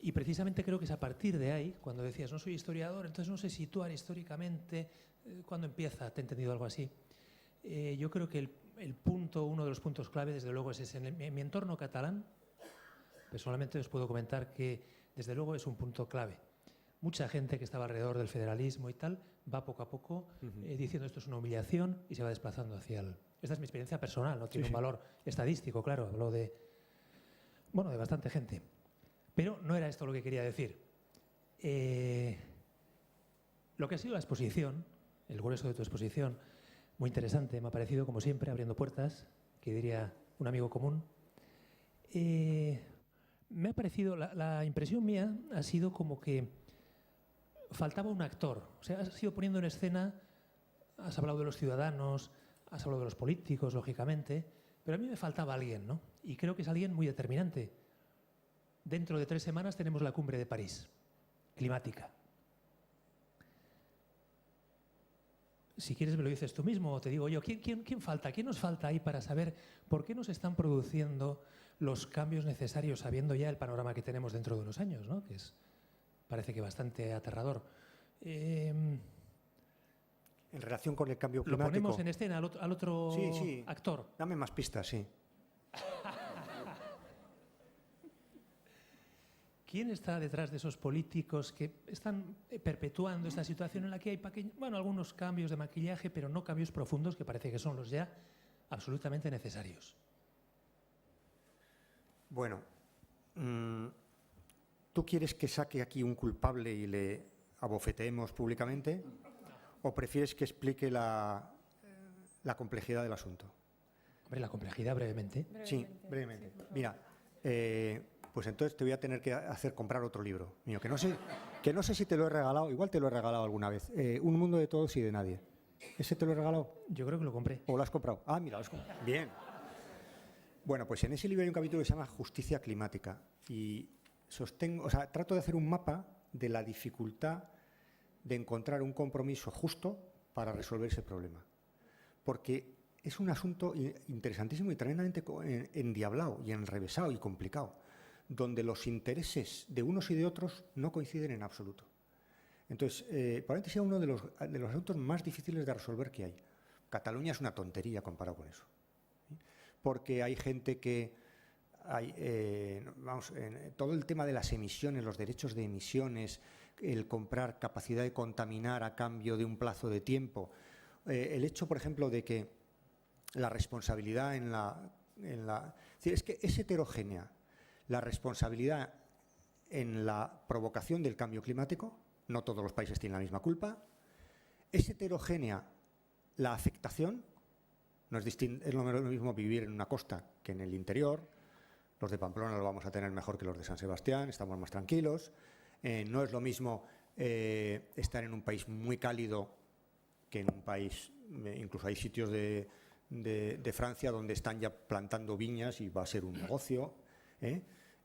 Y precisamente creo que es a partir de ahí, cuando decías, no soy historiador, entonces no sé situar históricamente, ¿cuándo empieza? ¿Te he entendido algo así? Yo creo que uno de los puntos clave, desde luego, es ese. En mi entorno catalán, personalmente os puedo comentar que, desde luego, es un punto clave. Mucha gente que estaba alrededor del federalismo y tal va poco a poco diciendo esto es una humillación y se va desplazando hacia el... Esta es mi experiencia personal, no tiene un valor estadístico, claro, hablo de bastante gente. Pero no era esto lo que quería decir. Lo que ha sido la exposición, el grueso de tu exposición, muy interesante, me ha parecido, como siempre, abriendo puertas, que diría un amigo común. Me ha parecido, la impresión mía ha sido como que faltaba un actor. O sea, has ido poniendo en escena, has hablado de los ciudadanos, has hablado de los políticos, lógicamente, pero a mí me faltaba alguien, ¿no? Y creo que es alguien muy determinante. Dentro de 3 semanas tenemos la cumbre de París, climática. Si quieres me lo dices tú mismo o te digo yo, ¿quién falta? ¿Quién nos falta ahí para saber por qué nos están produciendo los cambios necesarios sabiendo ya el panorama que tenemos dentro de unos años, ¿no? Que parece que bastante aterrador. En relación con el cambio climático. Lo ponemos en escena al otro actor. Dame más pistas, sí. ¿Quién está detrás de esos políticos que están perpetuando esta situación en la que hay algunos cambios de maquillaje, pero no cambios profundos que parece que son los ya absolutamente necesarios? Bueno, ¿tú quieres que saque aquí un culpable y le abofeteemos públicamente? ¿O prefieres que explique la complejidad del asunto? Hombre, la complejidad brevemente. Sí, brevemente. Mira, pues entonces te voy a tener que hacer comprar otro libro mío, que no sé si te lo he regalado, igual te lo he regalado alguna vez. Un mundo de todos y de nadie. ¿Ese te lo he regalado? Yo creo que lo compré. ¿O lo has comprado? Ah, mira, lo has comprado. Bien. Bueno, pues en ese libro hay un capítulo que se llama Justicia Climática y trato de hacer un mapa de la dificultad de encontrar un compromiso justo para resolver ese problema. Porque es un asunto interesantísimo y tremendamente endiablado y enrevesado y complicado, donde los intereses de unos y de otros no coinciden en absoluto. Entonces, probablemente sea uno de los asuntos más difíciles de resolver que hay. Cataluña es una tontería comparado con eso. ¿Sí? Porque hay gente que... todo el tema de las emisiones, los derechos de emisiones, el comprar capacidad de contaminar a cambio de un plazo de tiempo, el hecho, por ejemplo, de que la responsabilidad es que es heterogénea la responsabilidad en la provocación del cambio climático, no todos los países tienen la misma culpa, es heterogénea la afectación, no es lo mismo vivir en una costa que en el interior, los de Pamplona lo vamos a tener mejor que los de San Sebastián, estamos más tranquilos, no es lo mismo estar en un país muy cálido que en un país, incluso hay sitios de Francia donde están ya plantando viñas y va a ser un negocio.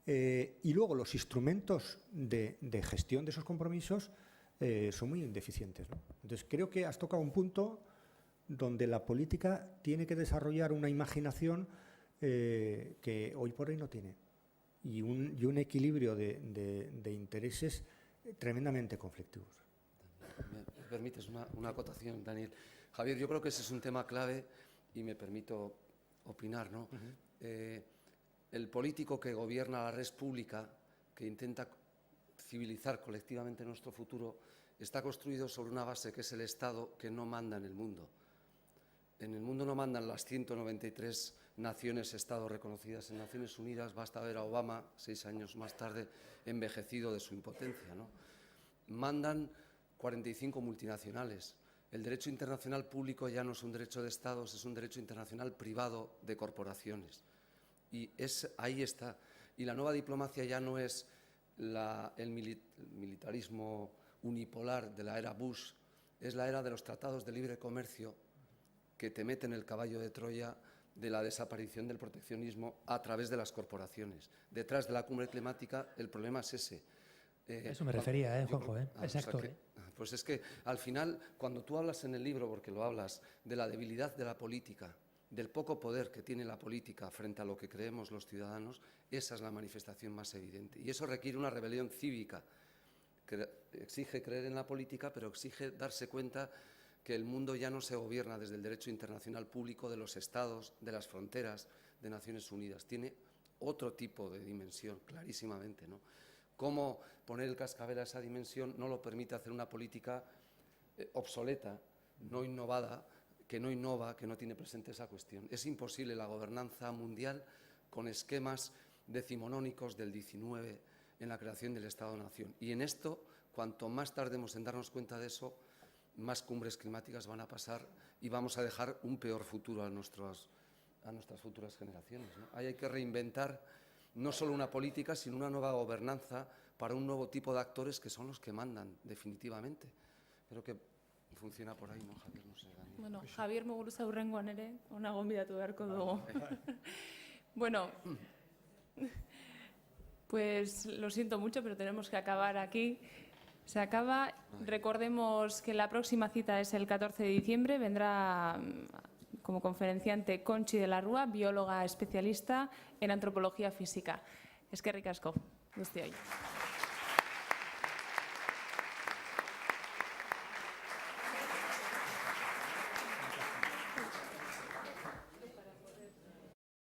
Y luego los instrumentos de gestión de esos compromisos son muy deficientes, ¿no? Entonces creo que has tocado un punto donde la política tiene que desarrollar una imaginación que hoy por hoy no tiene y un equilibrio de intereses tremendamente conflictivos. ¿Me permites una acotación, Daniel? Javier, yo creo que ese es un tema clave y me permito opinar, ¿no? El político que gobierna la res pública, que intenta civilizar colectivamente nuestro futuro, está construido sobre una base que es el Estado, que no manda en el mundo. En el mundo no mandan las 193 naciones-Estado reconocidas en Naciones Unidas. Basta ver a Obama, 6 años más tarde, envejecido de su impotencia, ¿no? Mandan 45 multinacionales. El derecho internacional público ya no es un derecho de Estados, es un derecho internacional privado de corporaciones. Y ahí está. Y la nueva diplomacia ya no es el militarismo unipolar de la era Bush, es la era de los tratados de libre comercio que te meten el caballo de Troya de la desaparición del proteccionismo a través de las corporaciones. Detrás de la cumbre climática el problema es ese. Eso me refería, Juanjo, exacto. O sea pues es que al final, cuando tú hablas en el libro, porque lo hablas, de la debilidad de la política, del poco poder que tiene la política frente a lo que creemos los ciudadanos, esa es la manifestación más evidente. Y eso requiere una rebelión cívica, que exige creer en la política, pero exige darse cuenta que el mundo ya no se gobierna desde el derecho internacional público de los estados, de las fronteras, de Naciones Unidas. Tiene otro tipo de dimensión, clarísimamente, ¿no? Cómo poner el cascabel a esa dimensión no lo permite hacer una política obsoleta, no innovada, que no innova, que no tiene presente esa cuestión. Es imposible la gobernanza mundial con esquemas decimonónicos del 19 en la creación del Estado-Nación. Y en esto, cuanto más tardemos en darnos cuenta de eso, más cumbres climáticas van a pasar y vamos a dejar un peor futuro a nuestras futuras generaciones, ¿no? Ahí hay que reinventar no solo una política, sino una nueva gobernanza para un nuevo tipo de actores que son los que mandan, definitivamente. Creo que funciona por ahí, ¿no, Javier? No sé, Dani. Bueno, Javier Muguruza hurrengoan ere, ona gonbidatu beharko dugu. Bueno, pues lo siento mucho, pero tenemos que acabar aquí. Se acaba. Recordemos que la próxima cita es el 14 de diciembre. Vendrá como conferenciante Conchi de la Rúa, bióloga especialista en antropología física. Eskerrik asko, guztioi.